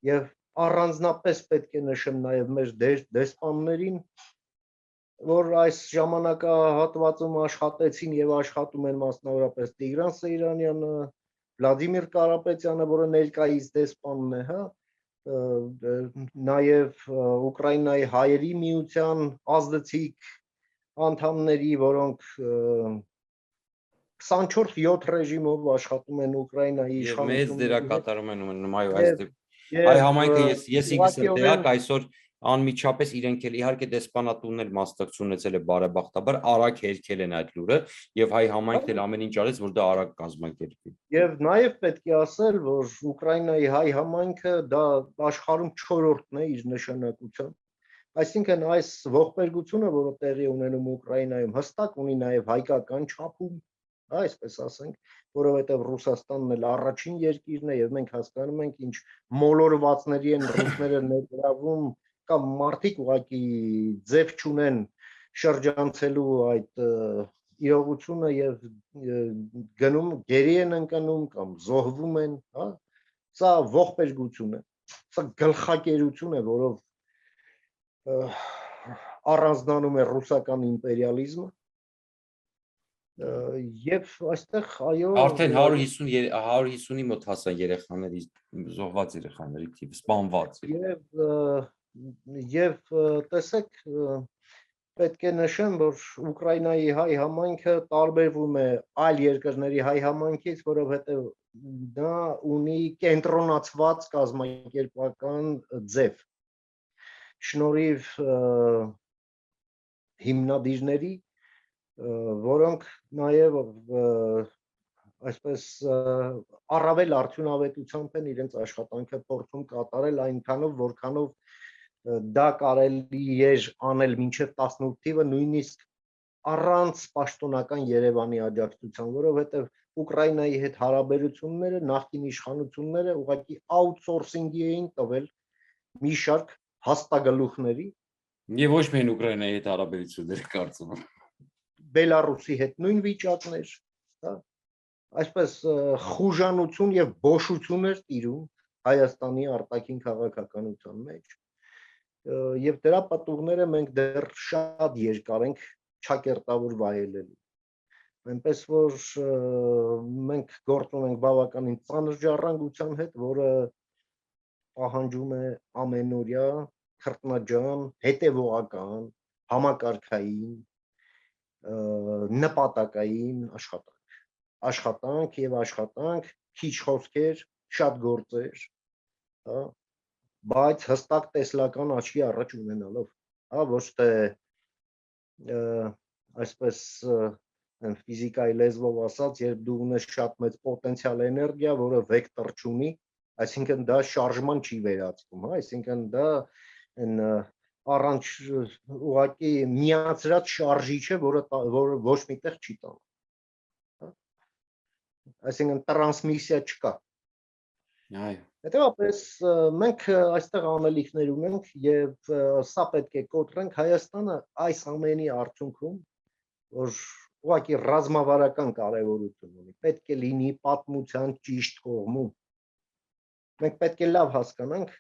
եւ առանձնապես պետք է նշեմ նաև մեր դեսպաններին, որ այս ժամանակահատվածում աշխատեցին եւ աշխատում են մասնավորապես Տիգրան Սեյրանյանը, Վլադիմիր Կարապետյանը, որը ներկայիս դեսպանն է, հա, նաև Ուկրաինայի հայերի միության ազդեցիկ անդամների, որոնք 24/7 ռեժիմով աշխատում են Ուկրաինայի իշխանությունների մեծ դերակատարում են ունենում, այո, այս Այ համայնքը ես ինքս եմ տեղյակ, այսօր անմիջապես իրենք էլ իհարկե դեսպանատունն էլ մասնակցություն ունեցել է բարեբախտաբար, արագ հերքել են այդ լուրը եւ հայ համայնքն էլ ամեն ինչ արեց, որ դա արագ կազմակերպվի։ Եվ նաեւ պետք է ասել, որ Ուկրաինայի հայ համայնքը դա աշխարհում 4-րդն է իր նշանակությամբ։ Այսինքն այս ողբերգությունը, որը տեղի ունենում Ուկրաինայում, հստակ ունի նաեւ հայկական չափում, այսպես ասենք, որովհետև Ռուսաստանն էլ առաջին երկիրն է եւ մենք հասկանում ենք ինչ մոլորվածների են ռուսները ներգրավում կամ մարդիկ ուղղակի ձև չունեն շրջանցելու այդ իրողությունը եւ գնում գերի են ընկնում կամ զոհվում են, հա, սա ողբերգություն է, սա գլխակերություն է, որով առանձնանում է ռուսական իմպերիալիզմը եւ այստեղ այո արդեն 150-ի մոտ հասան երեխաների զոհված երեխաների թիվը, սպանված եւ տեսեք պետք է նշեմ, որ Ուկրաինայի հայ համայնքը տարբերվում է այլ երկրների հայ համայնքից, որովհետեւ դա ունի կենտրոնացված կազմակերպական ձև շնորհիվ հիմնադիրների, որոնք նաև այսպես առավել արդյունավետությամբ են իրենց աշխատանքը փորձում կատարել այնքանով, որքանով դա կարելի է անել մինչև 18 թիվը, նույնիսկ առանց պաշտոնական Երևանի աջակցության, որովհետև Ուկրաինայի հետ հարաբերությունները նախկին իշխանությունները ուղղակի outsourcing-ի էին տվել մի շարք հաստագլուխների եւ ոչ միայն Ուկրաինայի հետ հարաբերությունները կարծում եմ Բելարուսի հետ նույն վիճակներ, հա, այսպես խուժանություն եւ բոշություն էր տիրում Հայաստանի արտաքին քաղաքականության մեջ եւ դրա պատուղները մենք դեռ շատ երկար ենք ճակերտավոր վայելելու։ Այնպես որ մենք գործ ունենք բավականին ծանր ժառանգության հետ, որը պահանջում է ամենօրյա քրտնաջան, հետևողական, համակարգային, նպատակային աշխատանք եւ աշխատանք, քիչ խոսքեր, շատ գործեր, հա, բայց հստակ տեսլական աչքի առաջ ունենալով, հա, ոչ թե այսպես ֆիզիկայի լեզվով ասած, երբ դու ունես շատ մեծ պոտենցիալ էներգիա, որը վեկտոր չունի, այսինքն դա շարժման չի վերածվում, հա, այսինքն դա առանց ուղղակի միացրած շարժիչ է, որը ոչ միտեղ չի տանում, հա, այսինքն տրանսմիսիա չկա։ Այո։ Հետևաբար մենք այստեղ անելիքներ ունենք եւ սա պետք է կոտրենք Հայաստանը այս ամենի արդյունքում, որ ուղղակի ռազմավարական կարևորություն ունի, պետք է լինի պատմության ճիշտ կողմում։ Մենք պետք է լավ հասկանանք,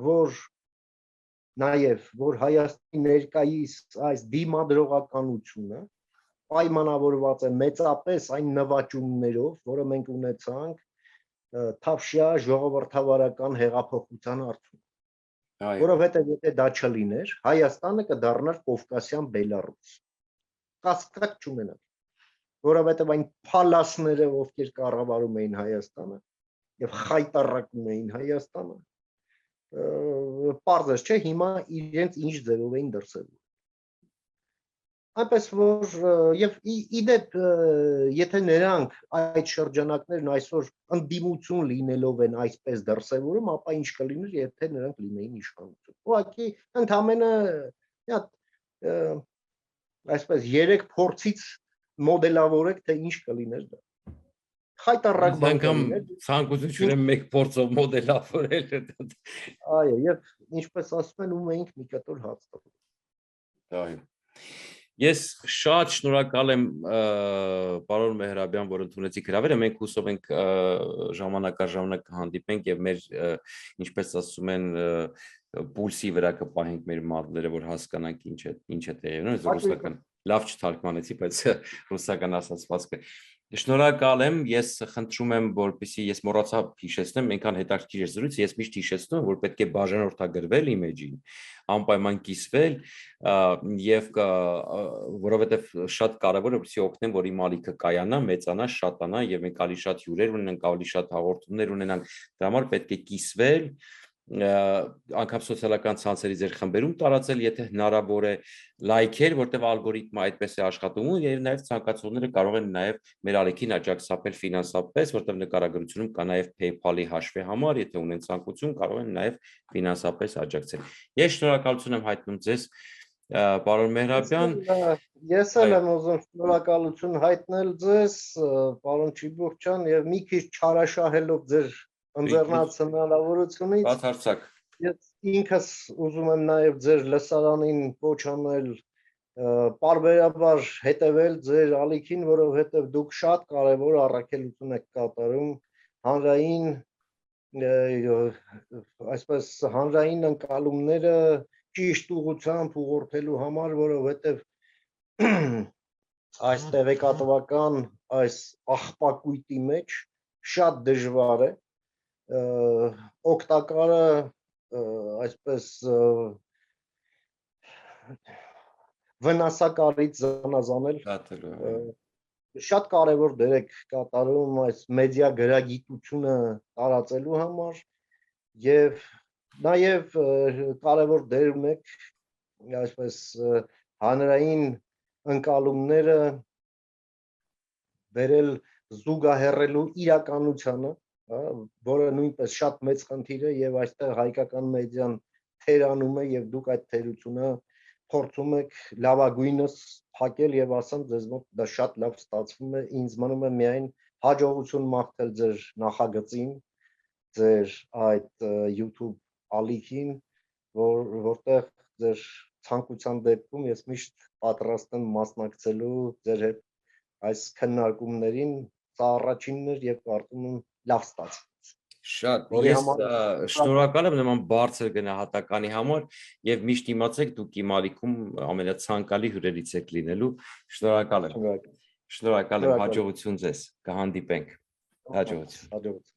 որ նաեւ որ Հայաստանի ներկայիս այս դիմադրողականությունը պայմանավորված է մեծապես այն նվաճումներով, որը մենք ունեցանք թավշյա ժողովրդավարական հեղափոխության արդյունքում, որովհետև եթե դա չլիներ, Հայաստանը կդառնար Կովկասյան Բելառուս, կասկած չունենալ, որովհետև այն փալասները, ովքեր կառավարում էին Հայաստանը եւ խայտառակում էին Հայաստանը, պարզ է, չէ, հիմա իրենց ինչ ձևով էին դրսևորում։ Այնպես որ եւ իդեպ եթե նրանք այդ շրջանակներն այսօր ընդդիմություն լինելով են այսպես դրսևորում, ապա ինչ կլիներ, եթե նրանք լինեին իշխանություն։ Ուղղակի ընդամենը այսպես 3 փորձից մոդելավորեք, թե ինչ կլիներ դա։ Խայտառակ բան կլիներ։ Ցանկություն չունեմ մեկ փորձով մոդելավորել։ Այո, եւ ինչպես ասում են, ում էինք մի կտոր հաց տվել։ Այո։ Ես շատ շնորհակալ եմ պարոն Մեհրաբյան, որ ընդունեցիք հրավերը, մենք հուսով ենք ժամանակ առ ժամանակ կհանդիպենք եւ մեր ինչպես ասում են պուլսի վրա կպահենք մեր մատները, որ հասկանանք ինչ է տեղի ունենում, ռուսական լավ չթարգմանեցի, բայց ռուսական ասացվածքը Շնորհակալ եմ, ես խնդրում եմ, որպեսզի ես մոռացա հիշեցնեմ, այնքան հետաքրքիր է զրույցը, ես միշտ հիշեցնում, որ պետք է բաժանորդագրվել իմիջին, անպայման կիսվել եւ որովհետեւ շատ կարեւոր է որպեսզի օգնեմ, որ իմ ալիքը կայանա, մեծանա, շատանա եւ մենք ալի շատ հյուրեր ունենք, ալի շատ հաղորդումներ ունենանք, դրա համար պետք է կիսվել անգամ սոցիալական ցանցերի ձեր խմբերում տարածել, եթե հնարավոր է լայքեր, որտեղ ալգորիթմը այդպես է աշխատում եւ նաեւ ցանկացողները կարող են նաեւ մեր ալիքին աջակցել ֆինանսապես, որտեղ նկարագրությունում կա նաեւ PayPal-ի հաշվի համար, եթե ունեն ցանկություն, կարող են նաեւ ֆինանսապես աջակցել։ Ես շնորհակալություն եմ հայտնում ձեզ, պարոն Մեհրաբյան։ Ես էլ եմ ուզում շնորհակալություն հայտնել ձեզ, պարոն Չիբուխյան, եւ մի քիչ չարաշահելով ձեր ընձեռնած հնարավորությունից Բացարձակ։ Ես ինքս ուզում եմ նաև ձեր լսարանին կոչ անել պարբերաբար հետևել ձեր ալիքին, որովհետև դուք շատ կարևոր առաքելություն եք կատարում հանրային այսպես հանրային ընկալումները ճիշտ ուղղությամբ ուղղորդելու համար, որովհետև այս տեղեկատվական այս աղբակույտի մեջ շատ դժվար է օգտակարը այսպես վնասակարից զանազանել շատ կարևոր դեր եք կատարում այս մեդիա գրագիտությունը տարածելու համար եւ նաեւ կարևոր դեր ունեք այսպես հանրային ընկալումները վերել զուգահեռելու իրականությանը որը նույնպես շատ մեծ խնդիր է եւ այստեղ հայկական մեդիան թերանում է եւ դուք այդ թերությունը փորձում եք լավագույնս փակել եւ ասեմ ձեզ մոտ դա շատ լավ ստացվում է ինձ մնում է միայն հաջողություն մաղթել ձեր նախագծին ձեր այդ YouTube ալիքին որտեղ ձեր ցանկության դեպքում ես միշտ պատրաստ եմ մասնակցելու ձեր հետ այս քննարկումներին սա առաջինն էր եւ կարծում եմ լավ ստացվեց։ Շատ, ես շնորհակալ եմ նման բարձր գնահատականի համար եւ միշտ իմացեք դուք իմ ալիքում ամենացանկալի հյուրերից եք լինելու։ Շնորհակալ եմ։ Շնորհակալ եմ, հաջողություն ձեզ։ Կհանդիպենք։ Հաջողություն։